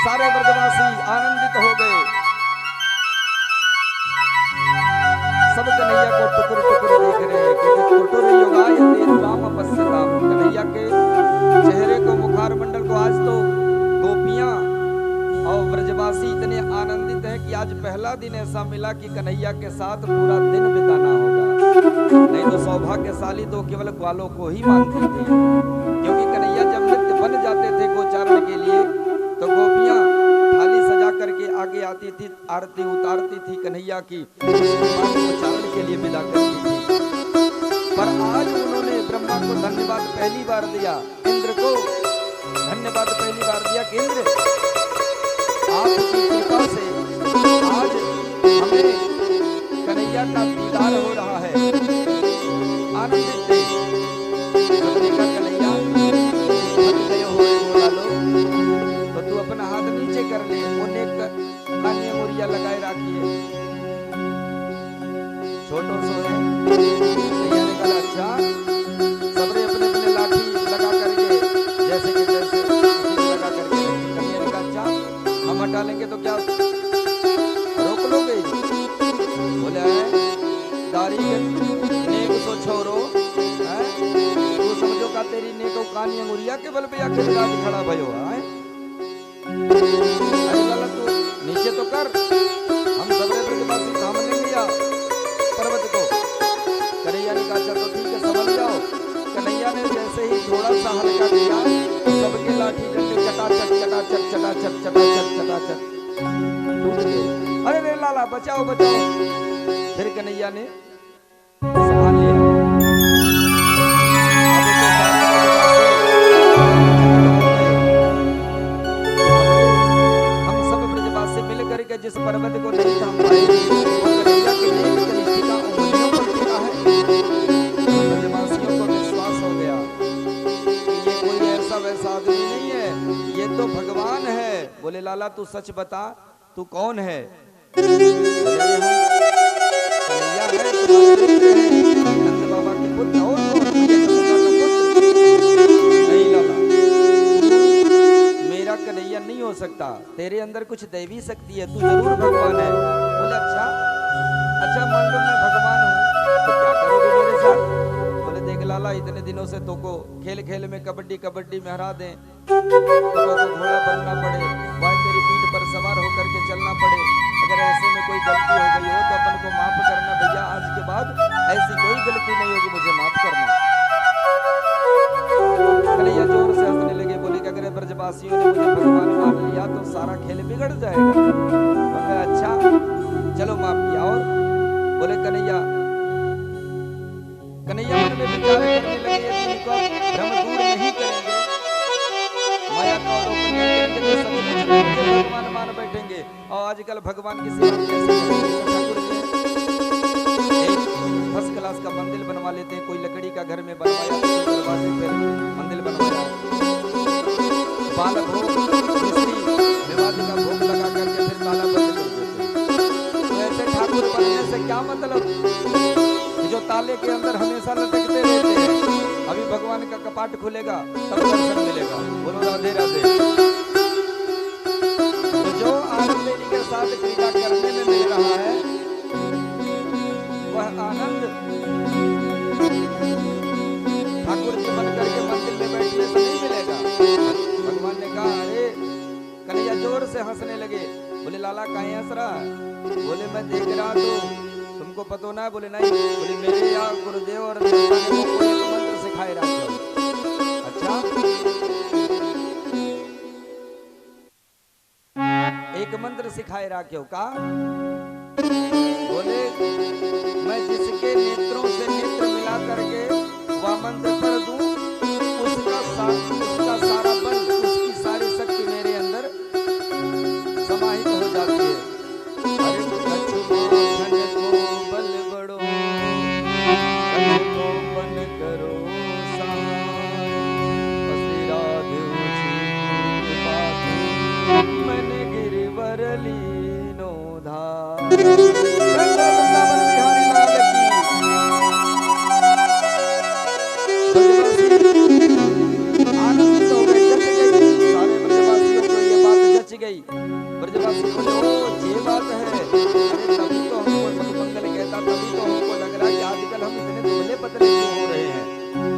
सारे ब्रजवासी आनंदित हो गए। सब कन्हैया को टुकुर टुकुर देख रहे हैं क्योंकि टुटुर युगाय ते त्वाम पश्यताम। कन्हैया के चेहरे को, मुखार मंडल को आज तो गोपियां और ब्रजवासी इतने आनंदित हैं कि आज पहला दिन ऐसा मिला कि कन्हैया के साथ पूरा दिन बिताना होगा। नहीं तो सौभाग्यशाली तो केवल ग्वालों को ही मानती थी, क्योंकि कन्हैया जब नित्य बन जाते थे गोचारण के लिए तो गोपियां थाली सजा करके आगे आती थी, आरती उतारती थी कन्हैया की, गोचारण के लिए विदा करती थी। पर आज उन्होंने ब्रह्मा को धन्यवाद पहली बार दिया, इंद्र को धन्यवाद पहली बार दिया कि इंद्र आपकी कृपा से आज हमें कन्हैया का दीदार हो रहा है। आनंदित थे। का कन्हैया थक गए हो लालो, तो तू अपना हाथ नीचे कर ले, उन्हें कानिया मोरिया लगाए रखिए। छोटो सोए कन्हैया ने कहा अच्छा, सबने अपने अपने लाठी लगा करके जैसे कि जैसे लगा करके कन्हैया ने कहा अच्छा हम हटा लेंगे तो क्या रोक लोगे? बोले दारी के नेक सो छोरो, तू समझो का तेरी नेक कानिया मुरिया के बल पे आके राज खड़ा भयो है। अरे लाला तू नीचे तो कर, हम सबरे ब्रजवासी थाम ले लिया पर्वत को। कन्हैया ने कहा अच्छा तो ठीक है समझ जाओ। कन्हैया ने जैसे ही थोड़ा सा हल्का किया सबके लाठी डंडे चटाचट चटाचट चटाचट चटाचट चटाचट टूट गए। अरे रे लाला बचाओ बचाओ। फिर कन्हैया ने संभाल लिया। हम सब ब्रजवासी मिल करके जिस पर्वत को नहीं थाम पाए वो कन्हैया की नेक कनिष्ठिका उंगलियों पर टिका है। ब्रजवासियों को विश्वास हो गया कि ये कोई ऐसा वैसा आदमी नहीं है, ये तो भगवान है। बोले लाला तू सच बता तू कौन है? कन्हैया है नंद बाबा के पुत्र और नहीं लाला, मेरा कन्हैया नहीं हो सकता, तेरे अंदर कुछ दैवी शक्ति है, तू जरूर भगवान है। बोले अच्छा अच्छा मान लो मैं भगवान हूँ तो क्या करोगे मेरे साथ? बोले देख लाला इतने दिनों से तुमको खेल खेल में कबड्डी कबड्डी में हरा दें, तुमको घोड़ा बनना पड़े, वह तेरी पीठ पर सवार होकर के चलना पड़े, अगर ऐसे में कोई गलती हो गई हो तो अपन को माफ करना भैया, आज के बाद ऐसी कोई गलती नहीं होगी, मुझे माफ करना। कन्हैया जोर से हंसने लगे। बोले कि अगर ब्रजवासियों ने मुझे भगवान मान लिया तो सारा खेल बिगड़ जाएगा। बोले अच्छा चलो माफ किया। और बोले कन्हैया मन में विचार करने लगे इनको भ्रम दूर नहीं करेंगे, माया का आरोपण नहीं करेंगे तो सचमुच भगवान मान बैठेंगे। और आजकल भगवान की सेवा कैसे फर्स्ट क्लास का मंदिर बनवा लेते हैं, कोई लकड़ी का घर में बनवाया, कोई दरवाजे पे मंदिर बनवाया, बाल भोग मिस्त्री विवाद का भोग लगा करके फिर ताला बंद कर देते। तो ऐसे ठाकुर बनने से क्या मतलब? जो ताले के अंदर हमेशा लटकते रहते हैं, अभी भगवान का कपाट खुलेगा तब दर्शन मिलेगा। बोलो राधे राधे। तो जो आनंद के साथ क्रीड़ा करने में मिल रहा है वह आनंद ठाकुर जी बन करके मंदिर में बैठने से नहीं मिलेगा। भगवान ने कहा अरे कन्हैया जोर से हंसने लगे। बोले लाला कहीं हंस रहा है? बोले मैं देख रहा तो तुमको पता ना है? बोले नहीं। बोले मेरे यहाँ गुरुदेव और देवता ने मुझको एक मंत्र सिखाए रखा है। अच्छा एक मंत्र सिखाए रखे हो का? बोले मैं जिसके नेत्रों से नेत्र मिला करके वह मंत्र पढ़ दूं उसका सारा बल, उसकी सारी शक्ति मेरे अंदर समाहित हो जाती है। अरे लक्ष्मण को बल बड़ो को बन करो राधे मैंने गिरवर ली वृंदावन बिहारी लाल की। ब्रजवासी आनंदित हो गए, जच गई, सारे ब्रजवासियों को ये बात जच गई। ब्रजवासी बोले ओ ये बात है, अरे तभी तो हमको सतमंगल कहता, तभी तो हमको लग रहा है कि आजकल हम इतने दुबले पतले क्यों हो रहे हैं।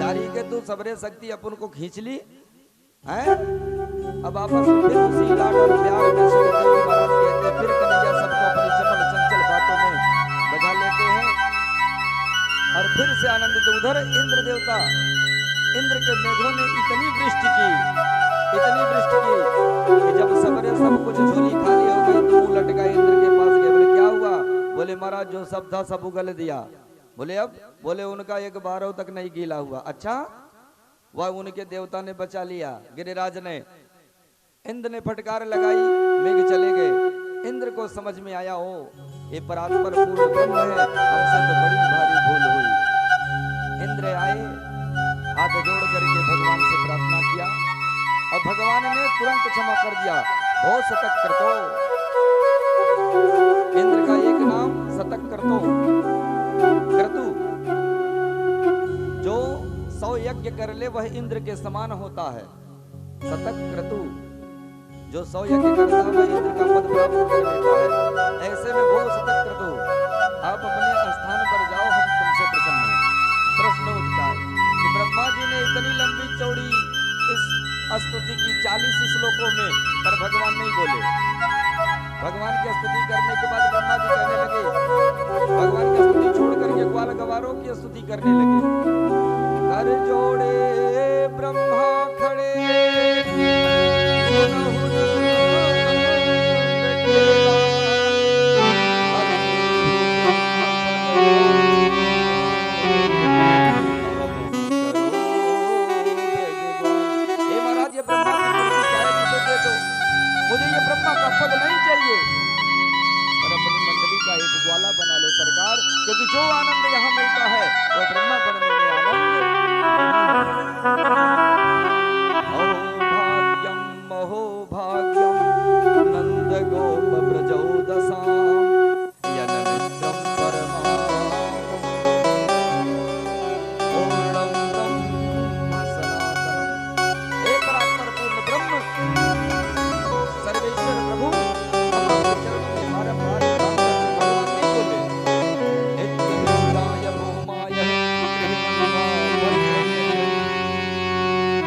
तारी के तू सबरे शक्ति अपन को खींच ली है। अब आपस में फिर उसी लाड और प्यार में सुखदेव जी महाराज कहते फिर कन्हैया सबको अपनी चपल चंचल बातों में बजा लेते हैं और फिर से आनंदित। उधर इंद्र देवता, इंद्र के मेघों ने इतनी वृष्टि की कि जब सबरे सब कुछ झोली खाली हो गई तो मुंह लटका इंद्र के पास गए। बोले क्या हुआ? बोले महाराज जो सब था सब उगल दिया। बोले अब? बोले उनका एक बारह तक नहीं गीला हुआ। अच्छा, वह उनके देवता ने बचा लिया। गिरिराज ने, इंद्र ने फटकार लगाई, मेघ चले गए। इंद्र को समझ में आया ओ ये परात्पर पूर्ण ब्रह्म है, हमसे तो बड़ी भारी भूल हुई। इंद्र आए, हाथ जोड़ करके भगवान से प्रार्थना किया और भगवान ने तुरंत क्षमा कर दिया। बहुत शतक करतो, इंद्र का एक नाम शतक करतो, क्रतु। जो 100 यज्ञ कर ले वह इंद्र के समान होता है। शतक क्रतु, जो 100 यज्ञ करता है वह इंद्र का पद प्राप्त कर लेता है। ऐसे में वो शतक क्रतु, आप अपने स्थान पर जाओ, हम तुमसे प्रसन्न हैं। प्रश्न उठता है कि ब्रह्मा जी ने इतनी लंबी चौड़ी इस स्तुति की 40 श्लोकों में, पर भगवान नहीं बोले। भगवान की स्तुति करने के बाद ब्रह्मा जी कहने लगे, भगवान की स्तुति छोड़ करके ग्वाल गवारों की स्तुति करने लगे। कर जोड़े ब्रह्मा खड़े, मुझे ये ब्रह्मा का पद नहीं चाहिए, पर अपनी मंडली का एक ग्वाला बना लो सरकार, क्योंकि जो आनंद यहाँ मिलता है वो ब्रह्मा बनने में आनंद। महो भाग्यम नंद गोप ब्रजौ दशाम यनमित्रम परमाम पूर्णम ब्रह्म सनातनम। हे परात्पर पूर्ण ब्रह्म सर्वेश्वर प्रभु, हम आपके चरणों में बारंबार प्रार्थना करते। भगवान नहीं बोले, इत्थविष्टाय भौमाय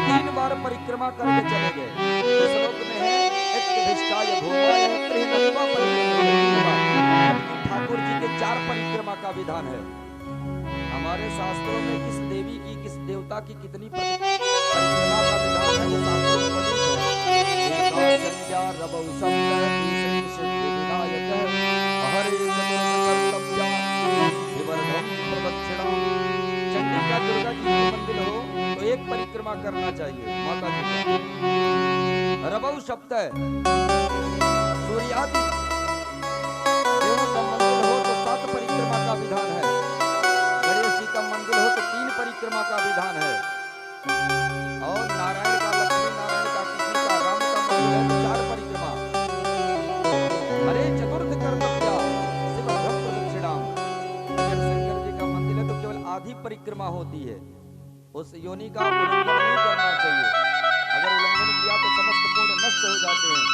3 बार परिक्रमा करके चले गए। इस श्लोक में है इत्थविष्टाय भौमाय त्रिहिणत्वा परिक्रमा। ठाकुर जी के 4 परिक्रमा का विधान है। हमारे शास्त्रों में किस देवी की, किस देवता की कितनी परिक्रमा का विधान है वो शास्त्रों में वर्णित है। चंडिका दुर्गा जी के मंदिर हो तो एक परिक्रमा करना चाहिए माता जी का। रबौ शब्द है, सूर्यादि देवों का मंदिर हो तो 7 परिक्रमा का विधान है। गणेश जी का मंदिर हो तो 3 परिक्रमा का विधान है। और नारायण का, लक्ष्मी नारायण का, कृष्ण का, राम का मंदिर है तो 4 परिक्रमा। हरे चतुर्थ कर्तव्या शिव ब्रह्म प्रदक्षिणाम। अगर शंकर जी का मंदिर है तो केवल आधी परिक्रमा होती है, उस योनि का उल्लंघन नहीं करना चाहिए। अगर उल्लंघन किया तो समस्त पुण्य नष्ट हो जाते हैं।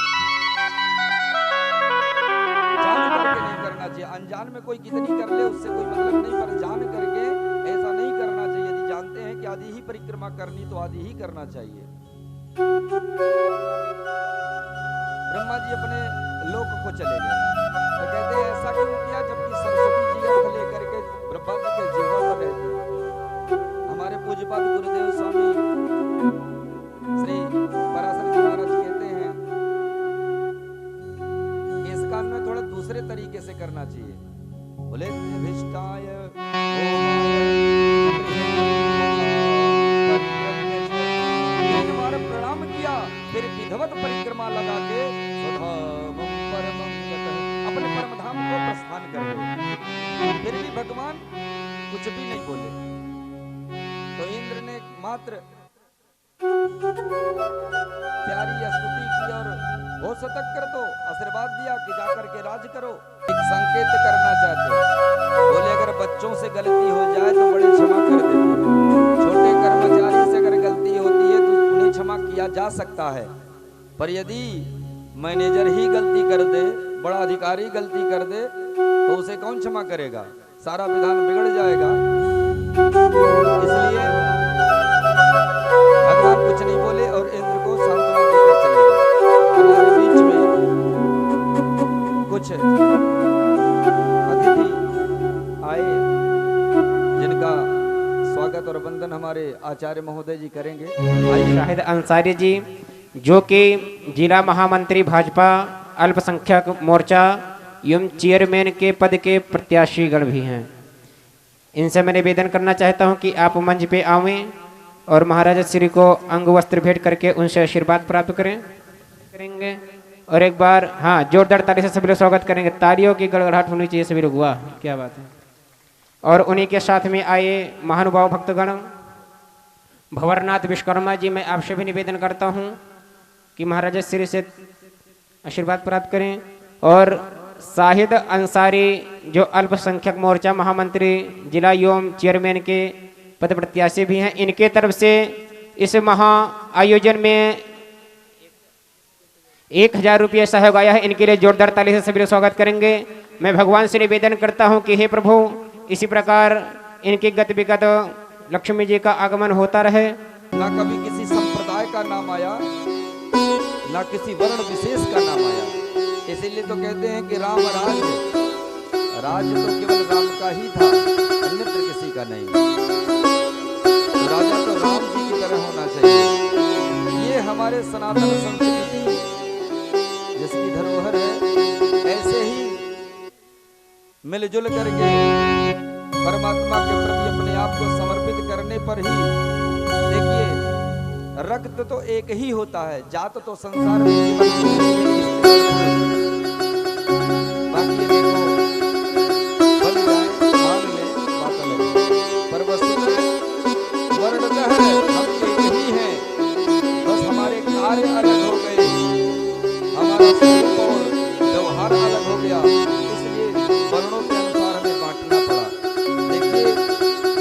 जान करके नहीं करना चाहिए। अनजान में कोई कितनी कर ले उससे कोई मतलब नहीं, पर जान करके ऐसा नहीं करना चाहिए। यदि जानते हैं कि आधी ही परिक्रमा करनी तो आधी ही करना चाहिए। ब्रह्मा जी अपने लोक को चले गए तो कहते हैं ऐसा क्यों किया, जबकि सरस्वती जी अर्थ लेकर के ब्रह्मा जी के जीवा पर रहते। हमारे पूज्यपाद गुरुदेव स्वामी श्री पराशर जी महाराज कहते हैं इस काम में थोड़ा दूसरे तरीके से करना चाहिए। बोले विष्टाय प्रणाम किया, फिर विधवत परिक्रमा लगा के स्वधामं परमं गतः अपने परम धाम को प्रस्थान कर गए। फिर भी भगवान कुछ भी नहीं बोले। तो इंद्र ने मात्र प्यारी स्तुति की और हो सतक कर तो आशीर्वाद दिया कि जाकर के राज करो। एक संकेत करना चाहते हैं, बोले अगर बच्चों से गलती हो जाए तो बड़ी क्षमा कर देते, छोटे कर्मचारी से अगर गलती होती है तो उन्हें क्षमा किया जा सकता है, पर यदि मैनेजर ही गलती कर दे, बड़ा अधिकारी गलती कर दे तो उसे कौन क्षमा करेगा, सारा विधान बिगड़ जाएगा। इसलिए भगवान कुछ नहीं बोले और इंद्र को सांत्वना देकर चले गए। हमारे बीच में कुछ अतिथि आए जिनका स्वागत और वंदन हमारे आचार्य महोदय जी करेंगे। शाहिद अंसारी जी जो कि जिला महामंत्री भाजपा अल्पसंख्यक मोर्चा एवं चेयरमैन के पद के प्रत्याशीगण भी हैं, इनसे मैं निवेदन करना चाहता हूं कि आप मंच पे आवें और महाराजा श्री को अंग वस्त्र भेंट करके उनसे आशीर्वाद प्राप्त करेंगे। और एक बार हाँ जोरदार ताली से सभी लोग स्वागत करेंगे, तालियों की गड़गड़ाहट होनी चाहिए सभी लोग, वाह क्या बात है। और उन्हीं के साथ में आए महानुभाव भक्तगण भंवरनाथ विश्वकर्मा जी, मैं आपसे भी निवेदन करता हूँ कि महाराजा श्री से आशीर्वाद प्राप्त करें। और शाहिद अंसारी जो अल्पसंख्यक मोर्चा महामंत्री जिला एवं चेयरमैन के पद प्रत्याशी भी हैं, इनके तरफ से इस महा आयोजन में 1000 रुपये सहयोग आया है, इनके लिए जोरदार ताली से सभी लोग स्वागत करेंगे। मैं भगवान से निवेदन करता हूं कि हे प्रभु इसी प्रकार इनके गत विगत लक्ष्मी जी का आगमन होता रहे। ना कभी किसी संप्रदाय का नाम आया, ना किसी वर्ण विशेष का नाम आया, इसीलिए तो कहते हैं कि राम राज तो केवल राम का ही था, अन्यत्र किसी का नहीं। तो राजा तो राम जी की तरह होना चाहिए। ये हमारे सनातन संस्कृति जिसकी धरोहर है, ऐसे ही मिलजुल करके परमात्मा के प्रति अपने आप को समर्पित करने पर ही, देखिए रक्त तो एक ही होता है, जात तो संसार में बाकी ये देखो बन जाए मान ले बात अलग, पर वस्तुतः वर्णतः हम एक ही हैं, बस हमारे कार्य अलग हो गए, हमारा स्वरूप और व्यवहार अलग हो गया, इसलिए वर्णों के अनुसार हमें बांटना पड़ा। देखिए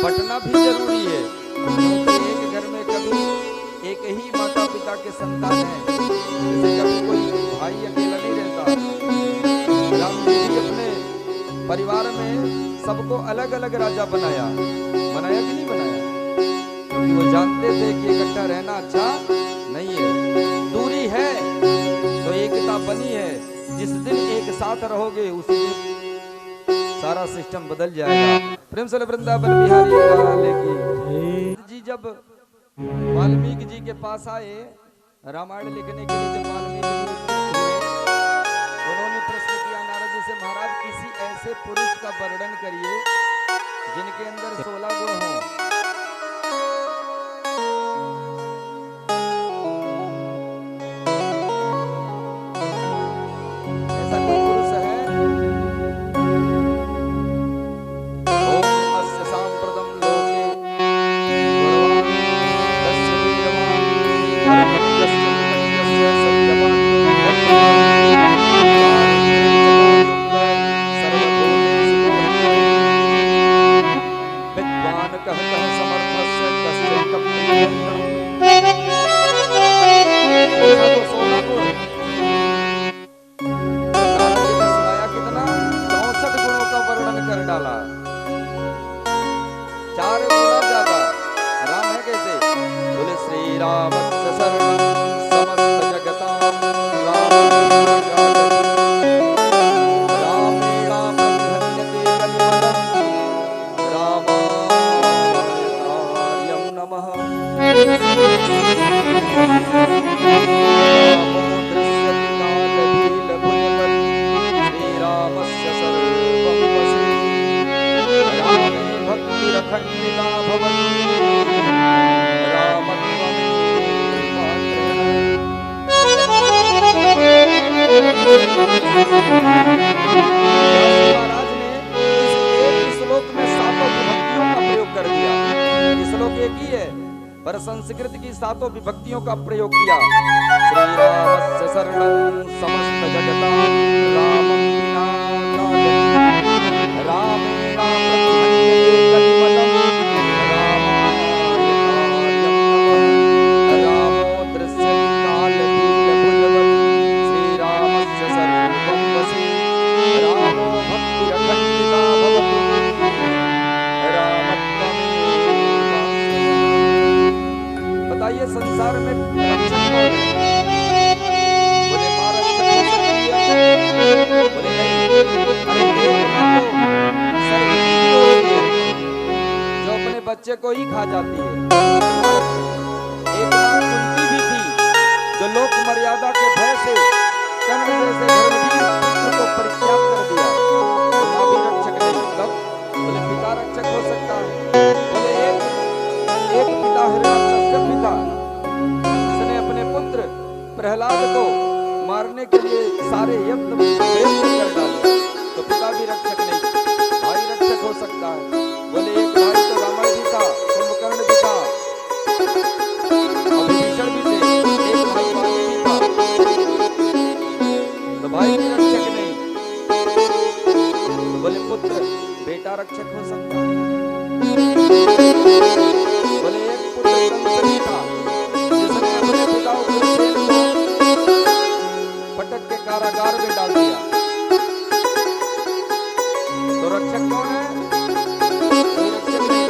बंटना भी जरूरी है, क्योंकि एक घर में कभी एक ही माता पिता के संतान है, जैसे कभी कोई भाई अकेला नहीं रहता। राम जी भी अपने परिवार में सबको अलग अलग राजा बनाया कि नहीं बनाया, क्योंकि वो जानते थे कि इकट्ठा रहना अच्छा नहीं है, दूरी है तो एकता बनी है, जिस दिन एक साथ रहोगे उसी दिन सारा सिस्टम बदल जाएगा। प्रेम से वृंदावन बिहारी वाले की जी जब वाल्मीकि जी के पास आए रामायण लिखने के लिए, जब वाल्मीकि जी हुए उन्होंने प्रश्न किया नारद जी से, महाराज किसी ऐसे पुरुष का वर्णन करिए जिनके अंदर 16 गुण हों। ऐसा कोई पुरुष है? ओम अस्य सांप्रदम लोके महाराज ने इस एक श्लोक में 7 विभक्तियों का प्रयोग कर दिया। श्लोक एक ही है पर संस्कृत की 7 विभक्तियों का प्रयोग किया। श्री रामस्य शरणं बच्चे को ही खा जाती है। एक बार कुंती भी थी जो लोक मर्यादा के भय से कर्ण जैसे धर्मवीर पुत्र को परित्याग कर दिया। तो माँ भी रक्षक नहीं, कब? बोले पिता रक्षक हो सकता है। बोले एक पिता हिरण्यकश्यप भी था, जिसने अपने पुत्र प्रहलाद को मारने के लिए सारे यत्न कर डाले। तो पिता भी रक्षक नहीं, भाई रक्षक हो सकता है। बोले एक भाई तो रावण भी था, कुंभकर्ण भी था, विभीषण भी थे, एक भाई वाली भी था, तो भाई भी रक्षक नहीं। तो बोले पुत्र बेटा रक्षक हो सकता है। बोले एक पुत्र कंस भी था, जिसने अपने पिता उग्रसेन को फटक के कारागार में डाल दिया। तो रक्षक कौन है? कोई रक्षक नहीं।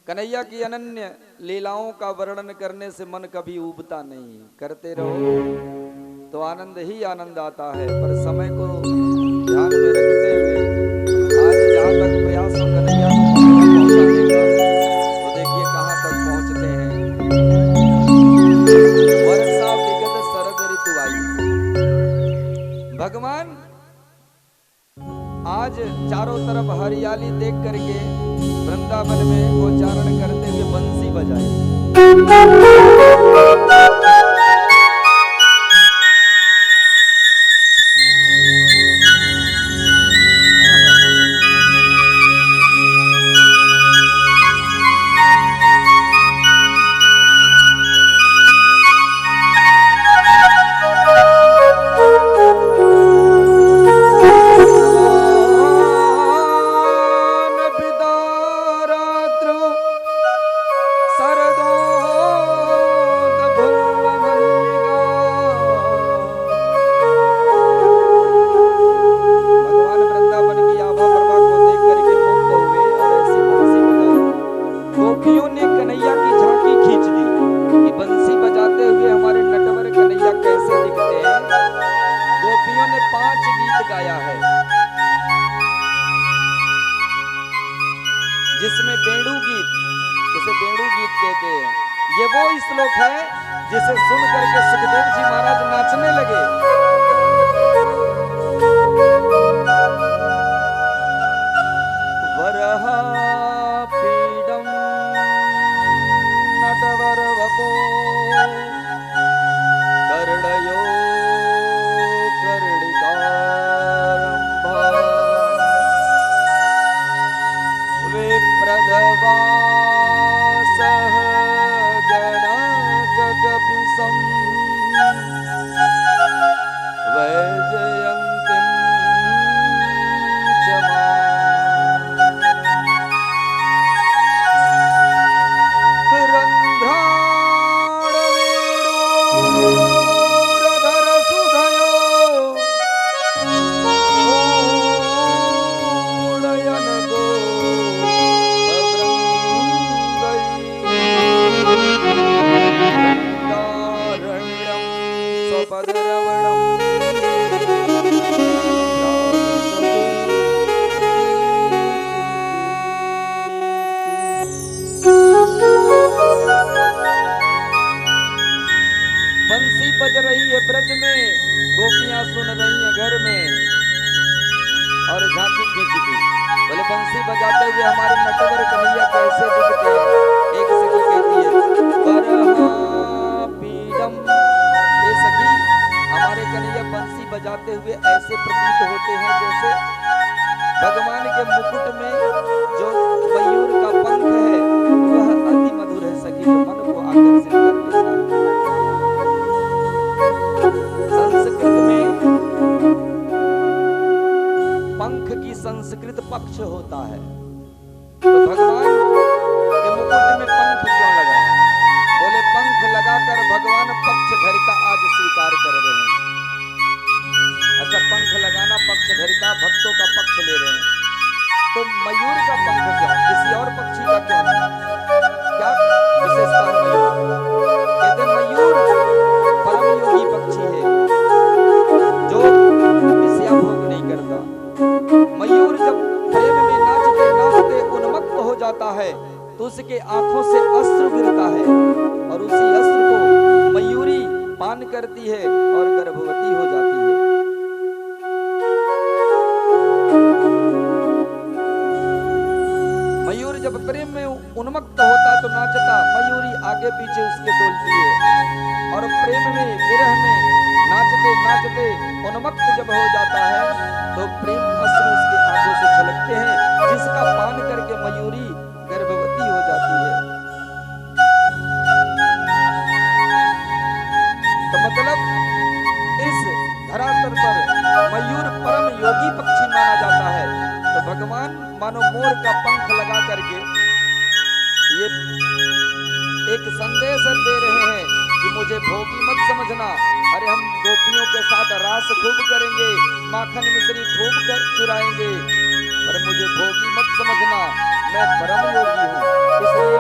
कन्हैया की अनन्य लीलाओं का वर्णन करने से मन कभी ऊबता नहीं, करते रहो तो आनंद ही आनंद आता है। पर समय को ध्यान में रखते हुए आज जहाँ तक प्रयास हो कन्हैया को पहुँचाने का, तो देखिए कहाँ तक पहुँचते हैं। वर्षा विगत शरद ऋतु आई, भगवान आज चारों तरफ हरियाली देख करके वृंदावन में गोचारण करते हुए बंसी बजाए। जिसमें बेड़ू गीत, जिसे बेड़ू गीत कहते हैं, ये वो श्लोक है जिसे सुन करके सुखदेव जी महाराज नाचने लगे। वरहा पीडम नटवर वपो कर्णयो प्रधवासह गणकपिसं वैजयन्तीं च रन्ध्राणवेणोरधरसुधयो ऊडयन गो बंसी बज रही है ब्रज में, गोपियां सुन रही हैं घर में और झांकी खींचती। बोले बंसी बजाते हुए हमारे नटवर कन्हैया कैसे दिखते हैं। एक सखी कहती है बरहा पीडम, ये सखी हमारे कन्हैया बंसी बजाते हुए ऐसे प्रतीत होते हैं जैसे भगवान के मुकुट में जो मयूर का पंख है वह अति मधुर है सखी, जो मन को आकर्षित कर लेता है। संस्कृत में पंख की संस्कृत पक्ष होता है, तो भगवान के मुकुट में पंख क्यों लगा? बोले पंख लगाकर भगवान पक्ष धरिता आज स्वीकार कर रहे हैं। अच्छा, पंख लगाना पक्ष धरिता, भक्तों का पक्ष ले रहे हैं, तो मयूर का पंख क्यों, किसी और पक्षी का क्यों नहीं? क्या विशेषता है मयूर? कहते मयूर परम योगी पक्षी है जो विषया भोग नहीं करता। मयूर जब प्रेम में नाचते नाचते उन्मत्त हो जाता है तो उसके आंखों से अश्रु गिरता है और उसी अश्रु को मयूरी पान करती है और गर्भवती हो जाती है। मयूर जब प्रेम में उन्मत्त होता तो नाचता, मयूरी आगे पीछे उसके डोलती है और प्रेम में विरह में नाचते नाचते उन्मत्त जब हो जाता है तो प्रेम अश्रु उसके आंखों से छलकते हैं, जिसका पान करके मयूरी गर्भवती हो जाती है। तो मतलब इस धरातल पर मयूर परम योगी पक्षी माना जाता है। तो भगवान मानो मोर का पंख लगा करके ये एक संदेश दे रहे हैं कि मुझे भोगी मत समझना। अरे हम गोपियों के साथ रास खूब करेंगे, माखन मिश्री खूब कर चुराएंगे, पर मुझे भोगी मत समझना, मैं परम योगी हूँ। इसलिए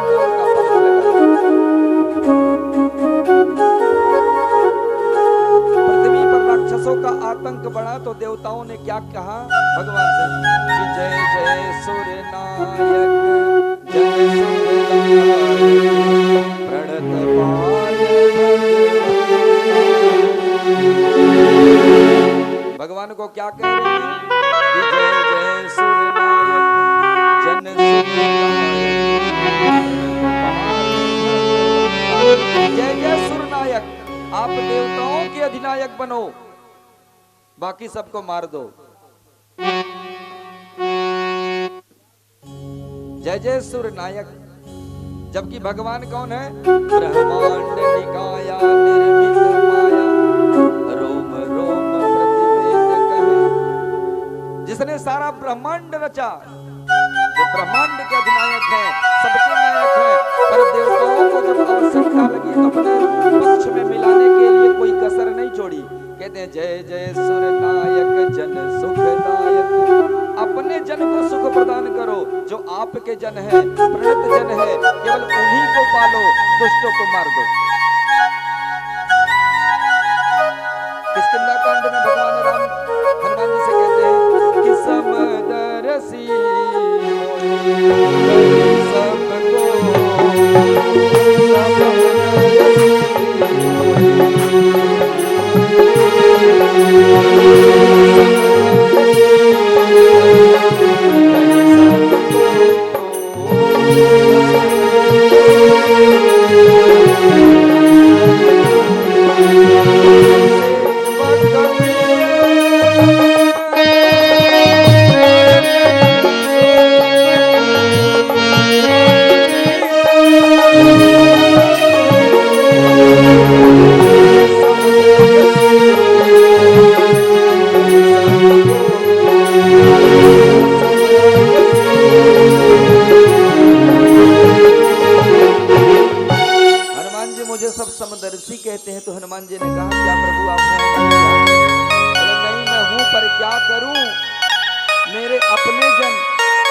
आतंक बढ़ा तो देवताओं ने क्या कहा भगवान से कि जय जय सूर्य नायक जय सूर्य प्रणत पाल भगवान को क्या कह रहे हैं कि जय जय सूर्य नायक जन जय जय सूर्य नायक, आप देवताओं के अधिनायक बनो, बाकी सबको मार दो। जय जय सूर्य नायक, जबकि भगवान कौन है? ब्रह्मांड निकाया निर्मित माया रोम रोम प्रतिवेद कहे, जिसने सारा ब्रह्मांड रचा, जो ब्रह्मांड के अधिनायक है, सबके नायक है, पर देवताओं को जब आवश्यकता लगी अपने पक्ष में मिलाने के लिए कोई कसर नहीं छोड़ी। कहते हैं जय जय सूर्य नायक जन सुखदायक, अपने जन को सुख प्रदान करो, जो आपके जन है, प्रणत जन है, केवल उन्हीं को पालो, दुष्टों को मार दो। किष्किंधा कांड में भगवान राम हनुमान जी से कहते हैं कि समदर्शी सबको समदर्शी कहते हैं। तो हनुमान जी ने कहा क्या प्रभु आप हैं? नहीं मैं हूं, पर क्या करूं? मेरे अपने जन,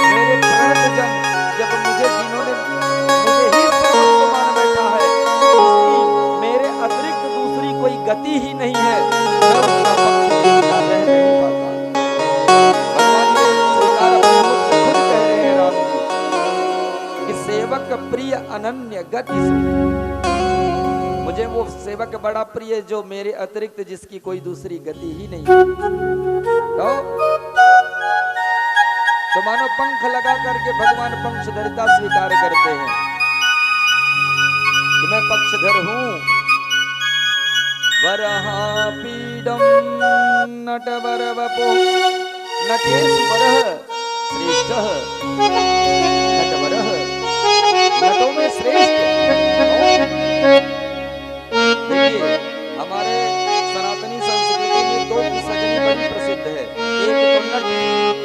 मेरे प्रणत जन, जब मुझे जिन्होंने मुझे ही सर्वस्व मान बैठा है, मेरे अतिरिक्त दूसरी कोई गति ही नहीं है, मैं उसका पक्ष रह नहीं पाता। भगवान ने सरकार अपने मुख से खुद कह रहे हैं राम जी कि सेवक प्रिय अनन्य गति से, मुझे वो सेवक बड़ा प्रिय जो मेरे अतिरिक्त जिसकी कोई दूसरी गति ही नहीं है। तो मानो पंख लगा करके भगवान पक्षधरिता स्वीकार करते हैं कि मैं पक्षधर हूं। वरहापीडम नटवर वपो नटेश्वरः श्रेष्ठः, नटवरः नटों में श्रेष्ठ। देखिए हमारे सनातनी संस्कृति में दो की सजनी बड़ी प्रसिद्ध है। एक तो नट,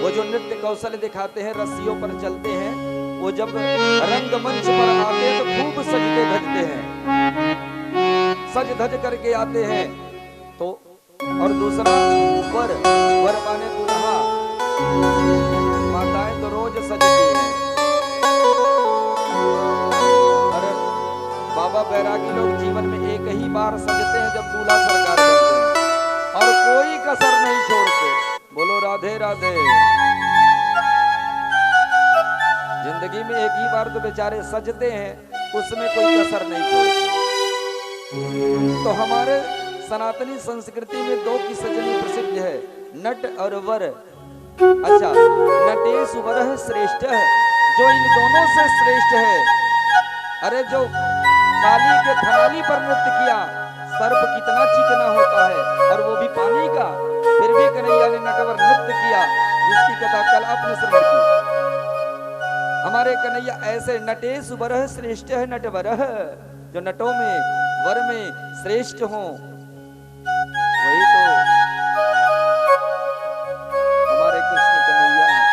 वो जो नृत्य कौशल दिखाते हैं, रस्सियों पर चलते हैं, वो जब रंगमंच पर आते हैं तो खूब सजते धजते हैं, सज धज करके आते हैं। तो और दूसरा वर, वर माने दुल्हा, माताएं तो रोज सजती हैं। बाबा बैरागी लोग जीवन में एक ही बार सजते हैं जब दूल्हा सरकार करते हैं, और कोई कसर नहीं छोड़ते। बोलो राधे राधे। जिंदगी में एक ही बार तो बेचारे सजते हैं, उसमें कोई कसर नहीं छोड़ते। तो हमारे सनातनी संस्कृति में दो की सजनी प्रसिद्ध है, नट और वर। अच्छा, नटेश वरः श्रेष्ठ है, जो इन दोनों से श्रेष्ठ है। अरे जो काली के थनाली पर नृत्य किया, सर्प कितना चिकना होता है, और वो भी पानी का, फिर भी कन्हैया ने नटवर नृत्य किया, जिसकी कथा कल आपने श्रवण की। हमारे कन्हैया ऐसे नटेश वरः श्रेष्ठ है, नटवरः, जो नटों में वर में श्रेष्ठ हो। वही तो हमारे कृष्ण कन्हैया हैं।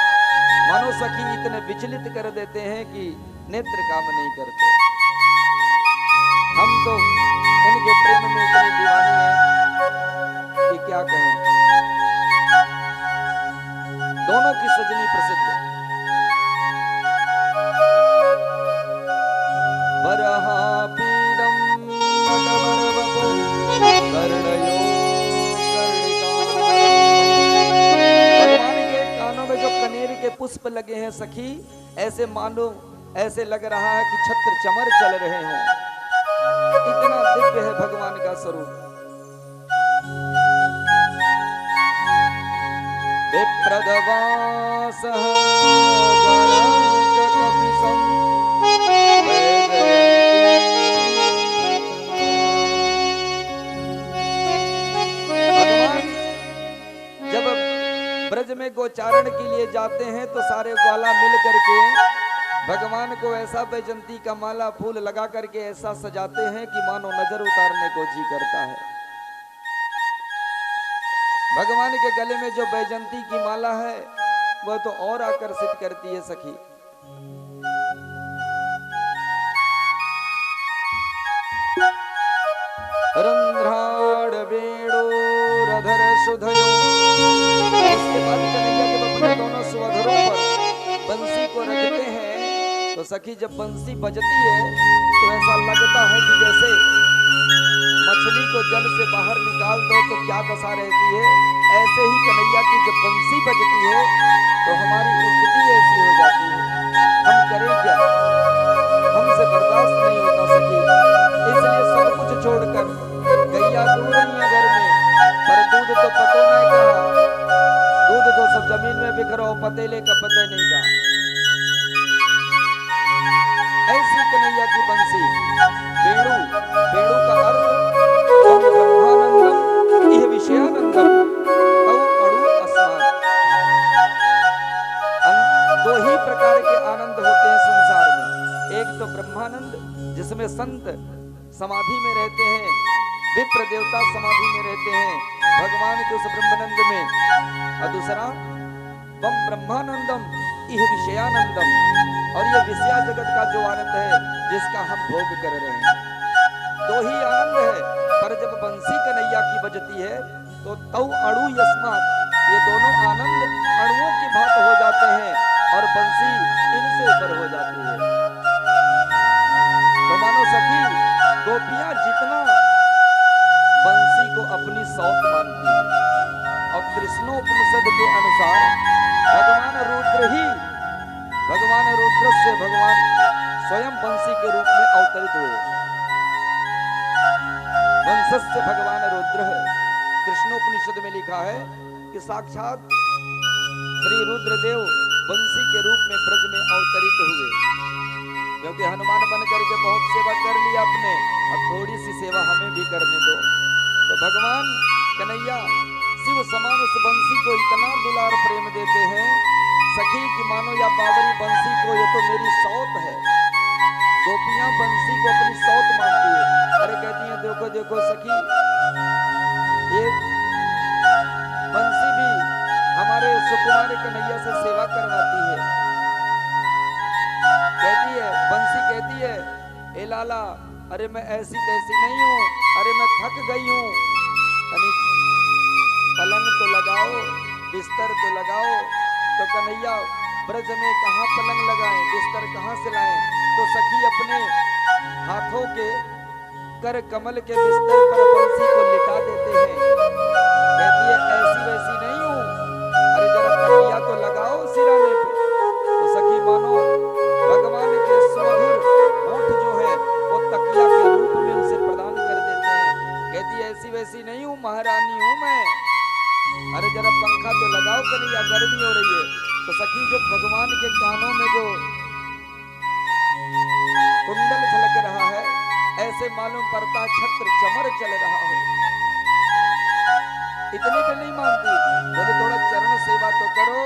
मानो सखी इतने विचलित कर देते हैं कि नेत्र काम नहीं करते। हम तो उनके प्रेम में इतने दीवाने हैं कि क्या कहें। दोनों की सजनी प्रसिद्ध। वरहापीडम नटवरवपो कर्णयो कर्णिकारः पुष्प लगे हैं सखी, ऐसे मानो ऐसे लग रहा है कि छत्र चमर चल रहे हों। इतना दिव्य है भगवान का स्वरूप। विप्रदवासः गणककपिशं भगवान जब ब्रज में गोचारण के लिए जाते हैं तो सारे ग्वाला मिल करके भगवान को ऐसा बैजंती का माला फूल लगा करके ऐसा सजाते हैं कि मानो नजर उतारने को जी करता है। भगवान के गले में जो बैजंती की माला है वह तो और आकर्षित करती है सखी। रंध्राड़ वेणुरधर सुधयो। उसके बाद कन्हैया जब अपने दोनों सुअधरों पर बंसी को रखते हैं तो सखी जब बंसी बजती है तो ऐसा लगता है कि जैसे मछली को जल से बाहर निकाल दो तो क्या दशा रहती है, ऐसे ही कन्हैया की जब बंसी बजती है तो हमारी स्थिति ऐसी हो जाती है। हम करें क्या, हमसे बर्दाश्त नहीं होता सखी। इसलिए सब कुछ छोड़कर गैया दूर नहीं है घर में, पर दूध तो पतो नहीं कहा, दूध तो सब जमीन में बिखरो, पतेले का पते नहीं कहा। ऐसी कन्हैया की बंसी वेणु, वेणु का अर्थ ब्रह्मानंदम इह विषयानंदम तौ अणु अस्मात्। दो ही प्रकार के आनंद होते हैं संसार में, एक तो ब्रह्मानंद जिसमें संत समाधि में रहते हैं, विप्र देवता समाधि में रहते हैं भगवान के उस ब्रह्मानंद में, और दूसरा वम ब्रह्मानंदम इह विषयानंदम, और ये विषया जगत का जो आनंद है जिसका हम भोग कर रहे हैं। दो ही आनंद है, पर जब बंसी कन्हैया की बजती है तो तौ अणु यस्मात्, ये दोनों आनंद अणुओं की भांत हो जाते हैं और बंसी इनसे ऊपर हो जाती है। तो मानो सखी गोपियां जितना बंसी को अपनी सौत मानती है, और कृष्णोपनिषद के अनुसार भगवान रुद्र ही, भगवान रुद्र से भगवान स्वयं बंसी के रूप में अवतरित हुए। वंशस्य भगवान रुद्र है। कृष्णोपनिषद में लिखा है कि साक्षात श्री रुद्रदेव बंसी के रूप में ब्रज में अवतरित हुए, क्योंकि हनुमान बन करके बहुत सेवा कर ली आपने, अब थोड़ी सी सेवा हमें भी करने दो। तो भगवान कन्हैया शिव समान उस बंसी को इतना दुलार प्रेम देते हैं सखी कि मानो या बावरी बंसी को ये तो मेरी सौत है। गोपियां बंसी को अपनी सौत मानती है। अरे कहती हैं देखो देखो सखी, ये बंसी भी हमारे सुकुमार कन्हैया से सेवा करवाती है। कहती है बंसी, कहती है ए लाला, अरे मैं ऐसी तैसी नहीं हूँ, अरे मैं थक गई हूँ, पलंग तो लगाओ, बिस्तर तो लगाओ। तो कन्हैया ब्रज में कहाँ पलंग लगाएं, बिस्तर कहाँ से लाएं? तो सखी अपने हाथों के कर कमल के बिस्तर पर बंसी को लिटा देते हैं। कहती है ऐसी वैसी नहीं हूँ, अरे जरा तकिया तो लगाओ सिराने पे। तो सखी मानो भगवान के सुमधुर होठ जो है वो तकिया के रूप में उसे प्रदान कर देते हैं। कहती है ऐसी वैसी नहीं हूँ, महारानी हूँ मैं, अरे जरा पंखा तो लगाओ कन्हैया, गर्मी हो रही है। तो सखी जो भगवान के कानों में जो कुंडल झलक रहा है, ऐसे मालूम पड़ता छत्र चमर चल रहा हो। इतनी पे नहीं मानती, बोले थोड़ा चरण सेवा तो करो,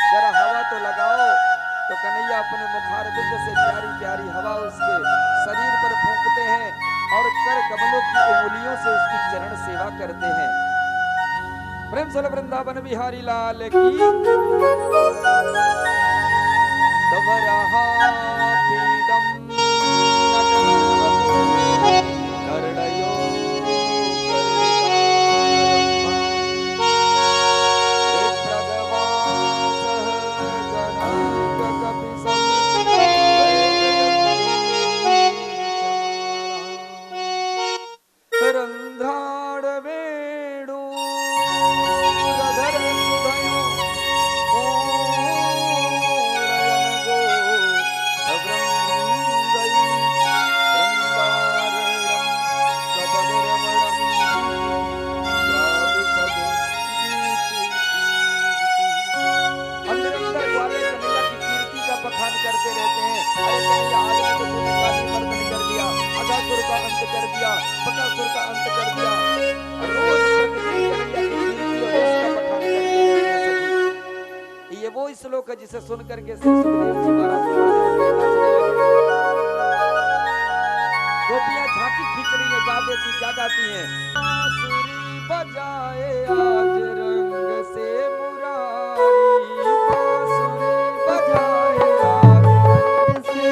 जरा हवा तो लगाओ। तो कन्हैया अपने मुखारबिंद से प्यारी प्यारी हवा उसके शरीर पर फूंकते हैं और कर कमलों की उंगलियों से उसकी चरण सेवा करते हैं। प्रेम से वृंदावन बिहारी लाल की। तब रहा पीडम कर्णयो बकासुर का अंत कर दिया। रोज प्रतिदिन कन्हैया की कीर्ति और यश का बखान करते रहते हैं सखी। ये वो श्लोक है जिसे सुन करके श्री सुखदेव जी महाराज नाचने लगे। गोपियां झांकी खींच रही है, गा देती, क्या गाती हैं? बांसुरी बजाए आज रंग से मुरारी, बांसुरी बजाए आज रंग से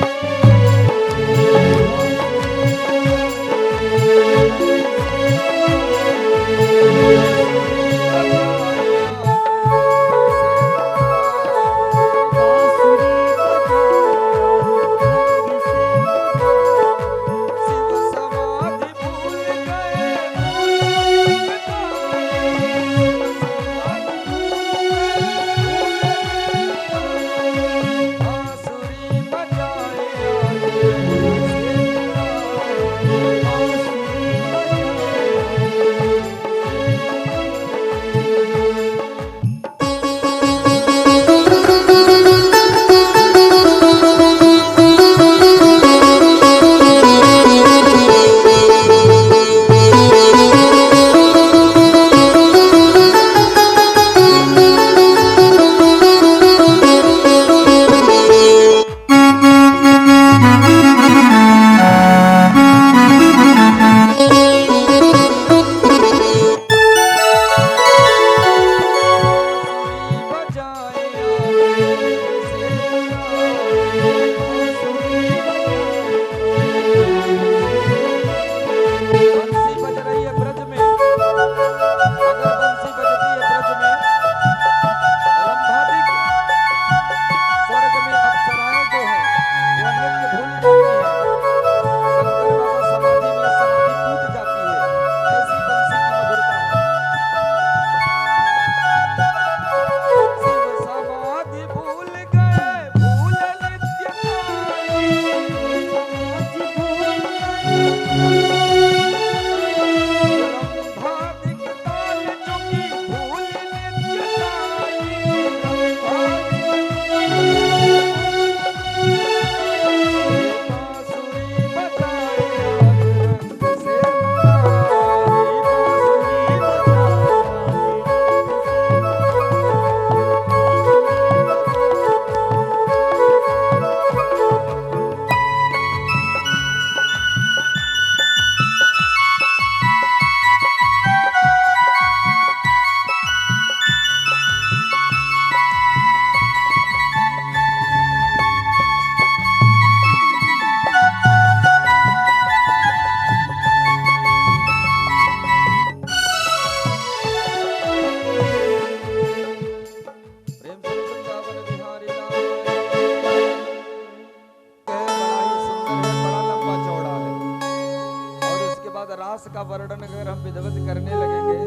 रास का वर्णन अगर हम विधिवत करने लगेंगे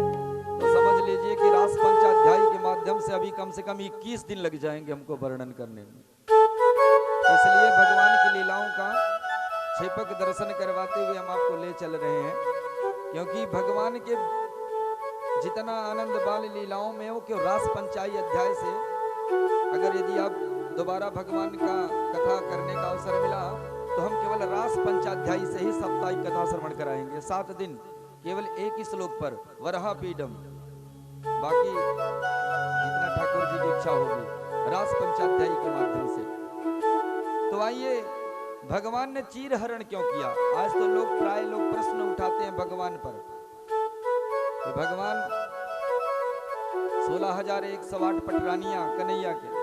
तो समझ लीजिए कि रास पंचाध्यायी के माध्यम से कम 21 दिन लग जाएंगे हमको वर्णन करने में। इसलिए भगवान की लीलाओं का क्षेपक दर्शन करवाते हुए हम आपको ले चल रहे हैं, क्योंकि भगवान के जितना आनंद बाल लीलाओं में हो कि रास पंचाई अध्याय से अगर यदि आप दोबारा भगवान का कथा करने का अवसर मिला तो हम केवल रास पंचाध्यायी से ही साप्ताहिक कथा श्रवण कराएंगे। 7 दिन केवल एक ही श्लोक पर वराह पीडम, बाकी जितना ठाकुर जी की इच्छा होगी रास पंचाध्यायी के माध्यम से। तो आइए, भगवान ने चीर हरण क्यों किया? आज तो प्राय लोग प्रश्न उठाते हैं भगवान पर कि भगवान 16,108 पटरानियां कन्हैया के,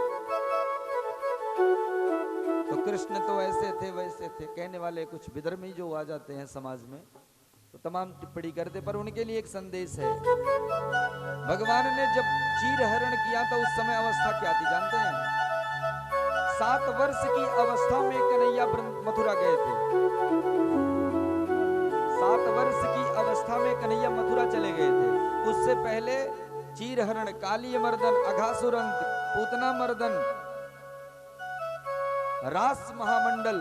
तो कृष्ण तो ऐसे थे वैसे थे, कहने वाले कुछ विधर्मी जो आ जाते हैं समाज में तो तमाम टिप्पणी करते, पर उनके लिए एक संदेश है। भगवान ने जब चीर हरण किया तो उस समय अवस्था क्या थी जानते हैं? 7 वर्ष की अवस्था में कन्हैया मथुरा गए थे। 7 वर्ष की अवस्था में कन्हैया मथुरा चले गए थे। उससे पहले चीर हरण, काली मर्दन, अघासुरंत, पूतना मर्दन, रास महामंडल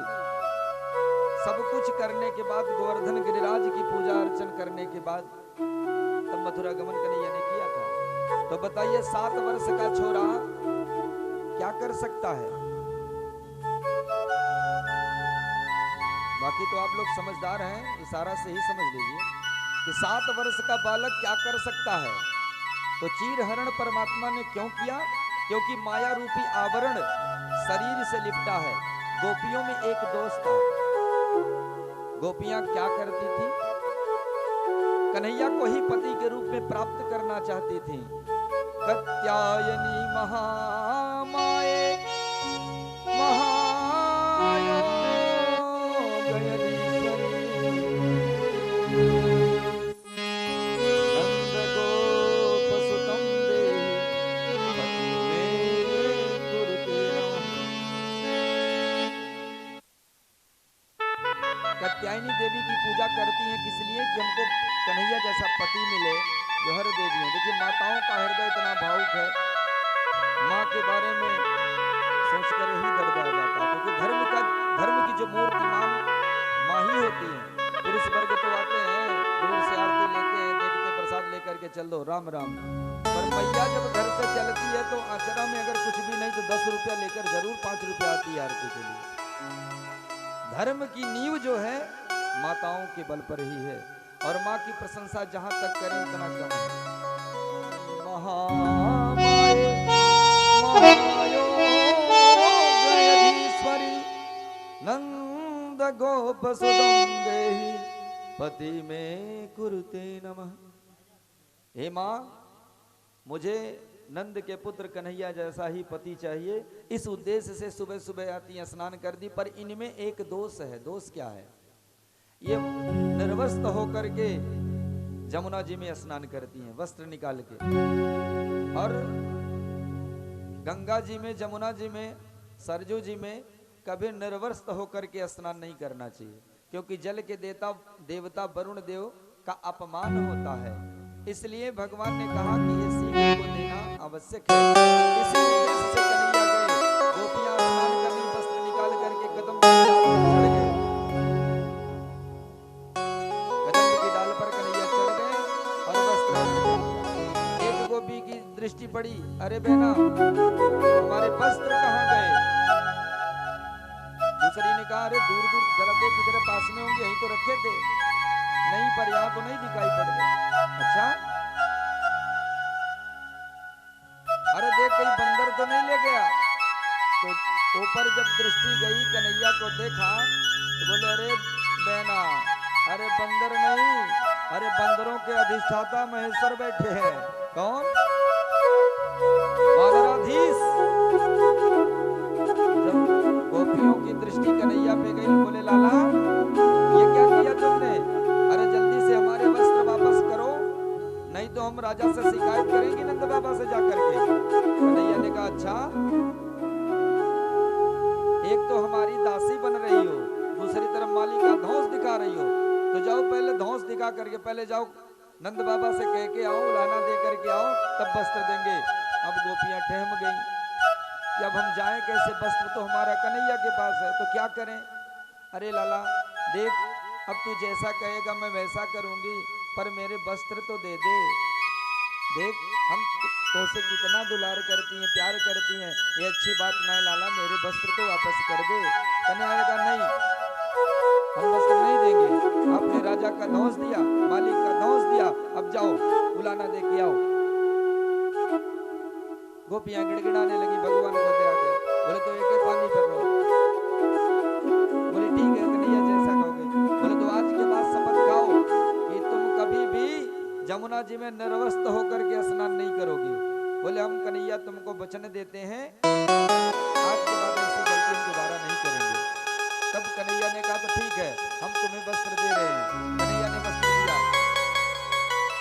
सब कुछ करने के बाद, गोवर्धन गिरिराज की पूजा अर्चन करने के बाद तब मथुरा गमन कन्हैया ने किया था। तो बताइए 7 वर्ष का छोरा क्या कर सकता है? बाकी तो आप लोग समझदार हैं, इशारा से ही समझ लीजिए कि 7 वर्ष का बालक क्या कर सकता है। तो चीर हरण परमात्मा ने क्यों किया? क्योंकि माया रूपी आवरण शरीर से लिपटा है। गोपियों में एक दोष था। गोपियां क्या करती थी? कन्हैया को ही पति के रूप में प्राप्त करना चाहती थी। कात्यायनी महामाये कात्यायनी देवी की पूजा करती हैं किस लिए? कि हमको कन्हैया जैसा पति मिले जो हर देवी है। देखिए माताओं का हृदय इतना भावुक है, माँ के बारे में सोचकर ही दर्द आ जाता है। क्योंकि धर्म की जो मूर्तिमान माँ ही होती है। पुरुष वर्ग तो आते हैं, दूर से आरती लेते हैं, देखते प्रसाद लेकर के चल दो राम राम। पर मैया जब घर से चलती है तो आचरा में अगर कुछ भी नहीं तो 10 रुपया लेकर जरूर 5 रुपया आती है आरती के लिए। धर्म की नींव जो है माताओं के बल पर ही है, और माँ की प्रशंसा जहां तक करें उतना कम है। महामाये महायो गयधीश्वरी नंद गोप सुदं देहि पति में कुरुते नमः। हे माँ, मुझे नंद के पुत्र कन्हैया जैसा ही पति चाहिए। इस उद्देश्य से सुबह सुबह आती हैं, स्नान कर दी। पर इनमें एक दोष है। दोष क्या है? ये निर्वस्त्र होकर के जमुना जी में स्नान करती हैं, वस्त्र निकाल के। और गंगा जी में, जमुना जी में, सरजू जी में कभी निर्वस्त्र होकर के स्नान नहीं करना चाहिए। क्योंकि जल के देवता वरुण देव का अपमान होता है। इसलिए भगवान ने कहा कि ये सीख को देना आवश्यक है। इसी उद्देश्य से कन्हैया गए, गोपियां स्नान करनी, वस्त्र निकाल करके कदम चढ़ गए। कदम की डाल पर कन्हैया चढ़ गए और वस्त्र। एक गोपी की दृष्टि पड़ी, अरे बहना हमारे वस्त्र कहाँ गए? दूसरी ने कहा, अरे दूर दूर जरा देख, किधर पास में होंगे, यहीं तो रखे थे। नहीं, पर यहाँ तो नहीं दिखाई पड़ रहे। अच्छा, अरे देख कहीं बंदर तो नहीं ले गया? तो ऊपर जब दृष्टि गई, कन्हैया को देखा तो बोले, अरे बहना, अरे बंदर नहीं, अरे बंदरों के अधिष्ठाता महेश्वर बैठे हैं। कौन? वानराधीश। जब गोपियों की दृष्टि कन्हैया पे गई, बोले, लाला ये क्या किया तुमने? अरे जल्दी से हमारे वस्त्र वापस करो, नहीं तो हम राजा से शिकायत करेंगे नंद बाबा से जाकर के। कन्हैया ने कहा, अच्छा, एक तो हमारी दासी बन रही हो, दूसरी तरफ माली का धौंस दिखा रही हो। तो जाओ पहले धौंस दिखा करके, पहले जाओ नंद बाबा से कह के आओ, लाना दे करके आओ, तब वस्त्र देंगे। अब गोपियां ठहम गई कि अब हम जाएं कैसे? वस्त्र तो हमारा कन्हैया के पास है, तो क्या करें? अरे लाला देख, अब तू जैसा कहेगा मैं वैसा करूंगी, पर मेरे वस्त्र तो दे दे। देख हम तो से कितना दुलार करती हैं, प्यार करती हैं, ये अच्छी बात ना है लाला, मेरे वस्त्र तो वापस कर दे। कन्हैया ने कहा, नहीं, हम वस्त्र नहीं देंगे। आपने राजा का धौंस दिया, मालिक का धौंस दिया, अब जाओ बुलाना दे के आओ। गोपियां गिड़गिड़ाने लगी, भगवान को दे आ गए। बोले, तो एक पानी पर रहो। बोले, ठीक है कन्हैया जैसा कहोगे। बोले, तो आज के बाद शपथ खाओ कि तुम कभी भी जमुना जी में निर्वस्त्र होकर के स्नान नहीं करोगे। बोले, हम कन्हैया तुमको वचन देते हैं, आज के बाद ऐसी गलती हम दोबारा नहीं करेंगे। तब कन्हैया ने कहा, तो ठीक है, हम तुम्हें वस्त्र दे रहे हैं। कन्हैया ने वस्त्र दिया,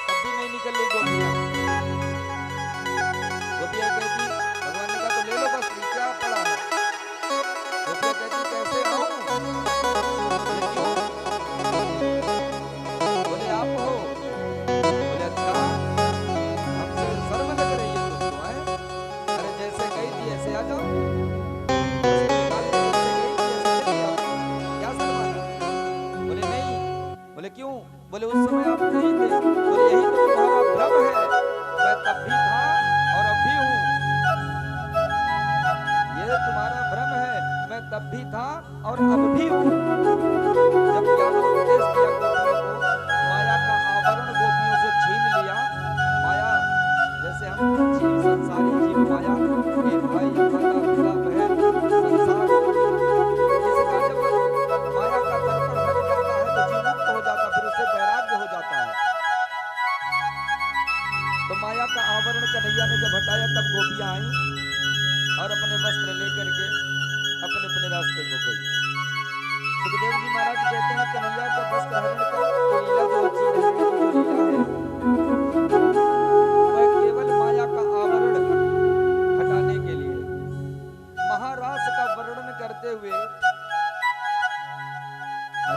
तब भी नहीं निकल रही गोपियां। गोपियां कहती, भगवान ने कहा, तो ले लो वस्त्र, क्या पड़ा है? गोपियां कहती, कैसे आऊं? बोले, आप हो? बोले, अच्छा, हमसे शर्म लग रही है तुमको? अरे जैसे गई थी ऐसे आ जाओ। तब भी था और अब भी हूँ। जब ज्ञानोपदेश दिया गोपियों को, माया का आवरण गोपियों से छीन लिया। माया जैसे हम जीव संसारी जीव माया, एक भाई माता पिता बहन संसार, इसका जब माया का दर्पण हट जाता है तो जीव मुक्त हो जाता, फिर उससे वैराग्य हो जाता है। तो माया का आवरण कन्हैया ने जब हटाया तब गोपियां आई और अपने वस्त्र लेकर के अपने अपने रास्ते को गई। सुखदेव जी महाराज कहते हैं कन्हैया का वस्त्र हरण का लीला जो चीज है, जो लीला है वह केवल माया का आवरण हटाने के लिए। महारास का वर्णन करते हुए,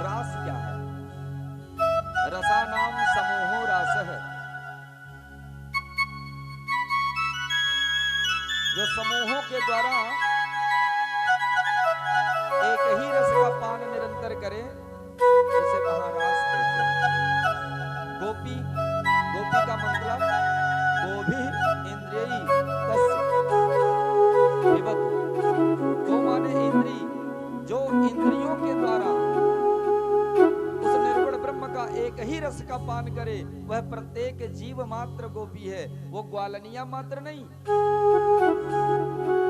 रास क्या है? रसानाम समूहो रास है। जो समूहों के द्वारा एक ही रस का पान निरंतर करे उसे महारास कहते हैं। गोपी, गोपी का मतलब गोभी इंद्रियी तस्य विवत्। गो माने इंद्री, जो इंद्रियों के द्वारा उस निर्गुण ब्रह्म का एक ही रस का पान करे वह प्रत्येक जीव मात्र गोपी है, वो ग्वालनिया मात्र नहीं।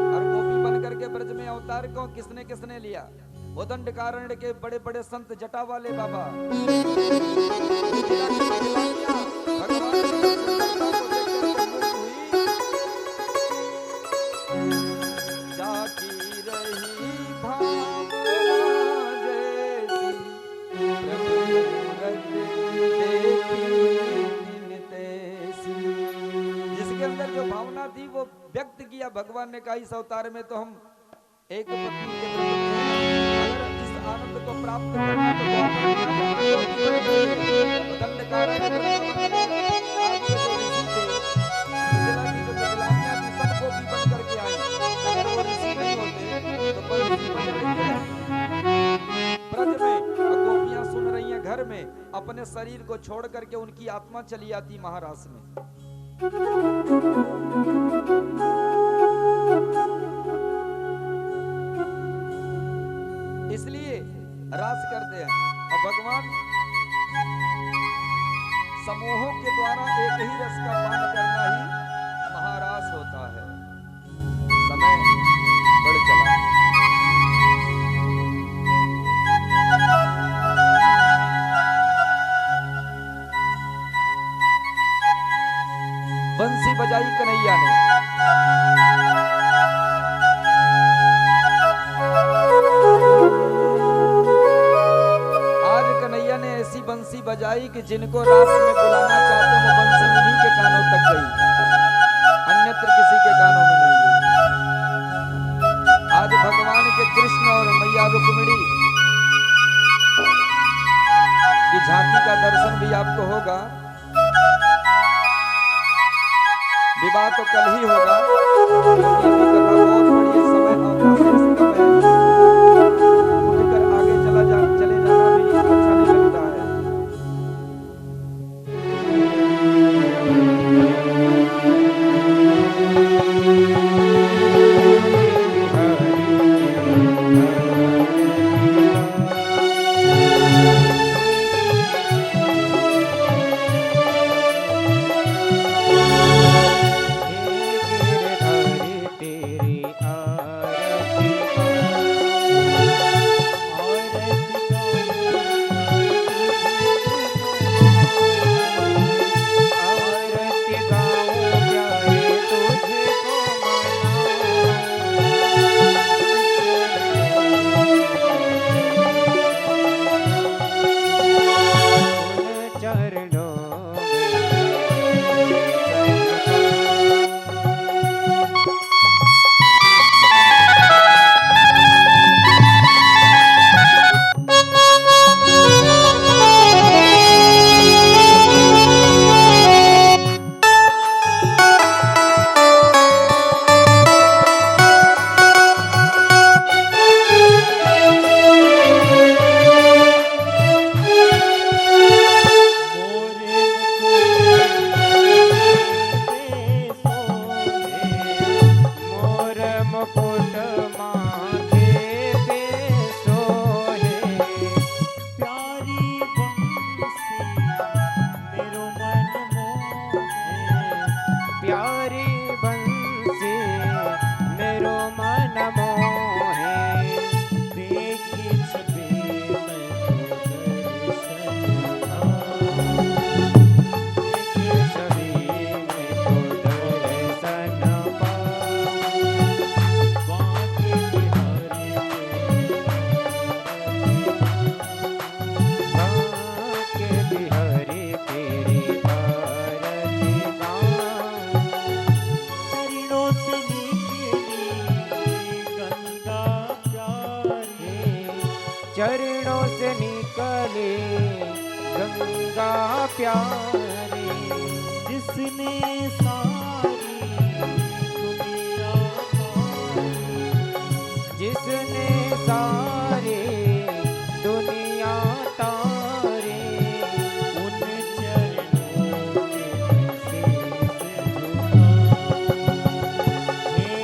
और गोपी बन करके ब्रज में अवतार को किसने किसने लिया? वो दंडकारण्य के बड़े बड़े संत जटा वाले बाबा, भगवान की सुंदरता को देखकर मुग्ध हुई। जाकी रही भावना जैसी प्रभु मूरत देखी तिन तैसी। जिसके अंदर जो भावना थी वो व्यक्त किया भगवान ने कहा इस अवतार में तो हम एक पत्नी के व्रत में अगर इस आनंद को प्राप्त करना तो दंडकारण्य आज के जो ऋषि थे, मिथिला की जो मिथिलानियां थी, सबको भी बन करके आई। अगर वो ऋषि नहीं होते तो पर ऋषि बन रही है ब्रज में, और गोपियां सुन रही हैं घर में, अपने शरीर को छोड़ करके उनकी आत्मा चली आती महारास में। इसलिए रास करते हैं। और भगवान समूहों के द्वारा एक ही रस का पान करना ही महारास होता है। समय बढ़ चला। बंसी बजाई कन्हैया ने, ऐसी बंसी बजाई कि जिनको रास में बुलाना चाहते वो बंसी उन्हीं के कानों तक गई, अन्यत्र किसी के कानों में नहीं गई। आज भगवान के कृष्ण और मैया रुक्मिणी की झांकी का दर्शन भी आपको होगा। विवाह तो कल ही होगा, क्योंकि अभी कथा बहुत बड़ी है, समय अवकाश कम है। उठकर आगे चले जाना भी अच्छा नहीं लगता है। तेरी चरणों से निकले गंगा प्यारी, जिसने सारी दुनिया तारी, जिसने सारे दुनिया तारे, उन चरणों में शीश झुका, हे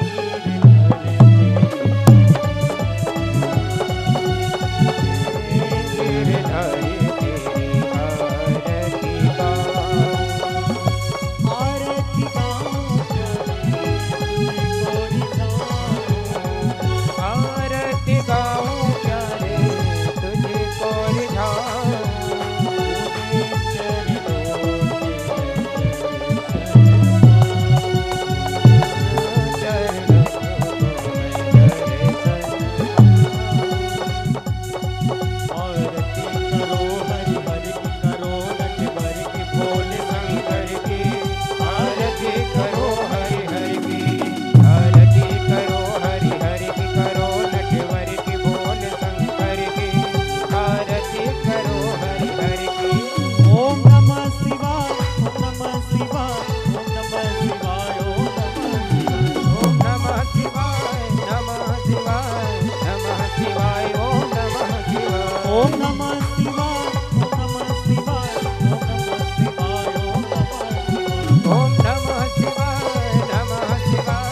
आरती गाऊं प्यारे तुझको रिझाऊं, चरणों में आरती करो हरि हरि की करो नटवर की भोले शंकर की आरती करो हरि हरि की, आरती करो हरि हरि की करो नटवर की बोल शंकर की, आरती करो हरि हरि की। ओम नमः शिवाय ओम नमः शिवाय ओम नमः शिवाय ओम नमः शिवाय नमः शिवाय नमः शिवाय ओम नमः शिवाय, ओम नमः शिवाय ओम नमः शिवाय ओम नमः शिवाय ओम नमः शिवाय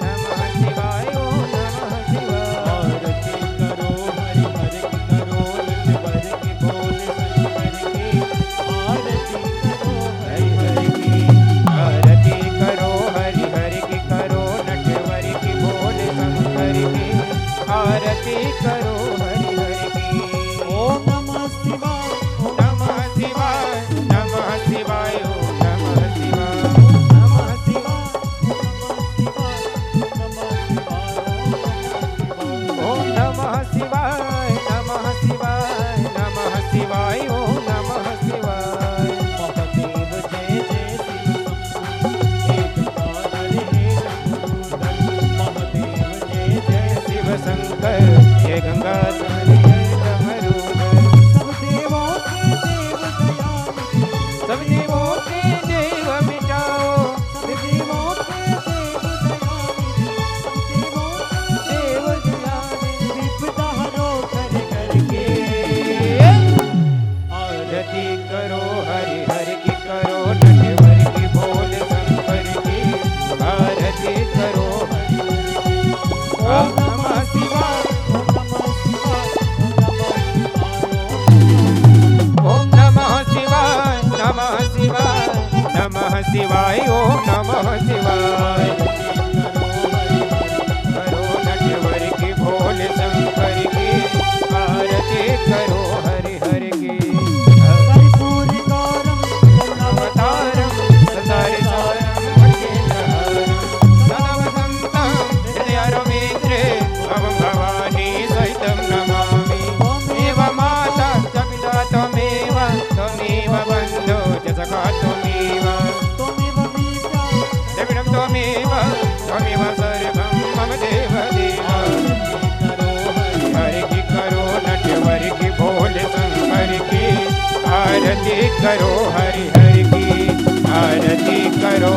नमः शिवाय ओम नमः शिवाय। आरती करो हरि हरि की करो नटवर की भोले शंकर की, आरती करो हरि हरि की, आरती करो हरि हरि की करो नटवर की बोल शंकर की, आरती करो हरि हरि की। ओम नमः शिवाय ओम नमः शिवाय नमः शिवाय ओम नमः शिवाय, नमः शिवाय ओम नमः शिवाय नमः शिवाय नमः शिवाय ओम नमः शिवाय। महादेव जय जय शिव शंभु एक कादर हे शंभुधर, महादेव जय जय शिव शंकर हे गंगाधर हे डमरूधर, सब देवों के देव दयानिधि, सब देवों के देव मिटाओ, सब देवों के देव दयानिधि, सब देवों देव दयानिधि। विपदा हरो कर करके, आरती करो हरि हरि की करो नटवर की बोल शंकर की, आरती करो हरि हरि की। ओम नमः शिवाय ओम नमः शिवाय ओम नमः शिवाय नमः शिवाय नमः शिवाय ओम नमः शिवाय। करो नटवर की भोले शंकर की, आरती करो हरि हरि की। कर्पूर गौरम अवतारम सदारिसारम भजेन्द्रहारम, सदा वसन्तं हृदयरवीन्द्रे भवं भवानी सहितं नमामि। एव माता च पिता त्वमेव, त्वमेव बन्धो च सखा त्वमेव, त्वमेव विद्या द्रविणं त्वमेव, त्वमेव सर्वं मम देव देव। हरि की करो नटवर की भोले शंकर की, आरती करो हरि हरि की, आरती करो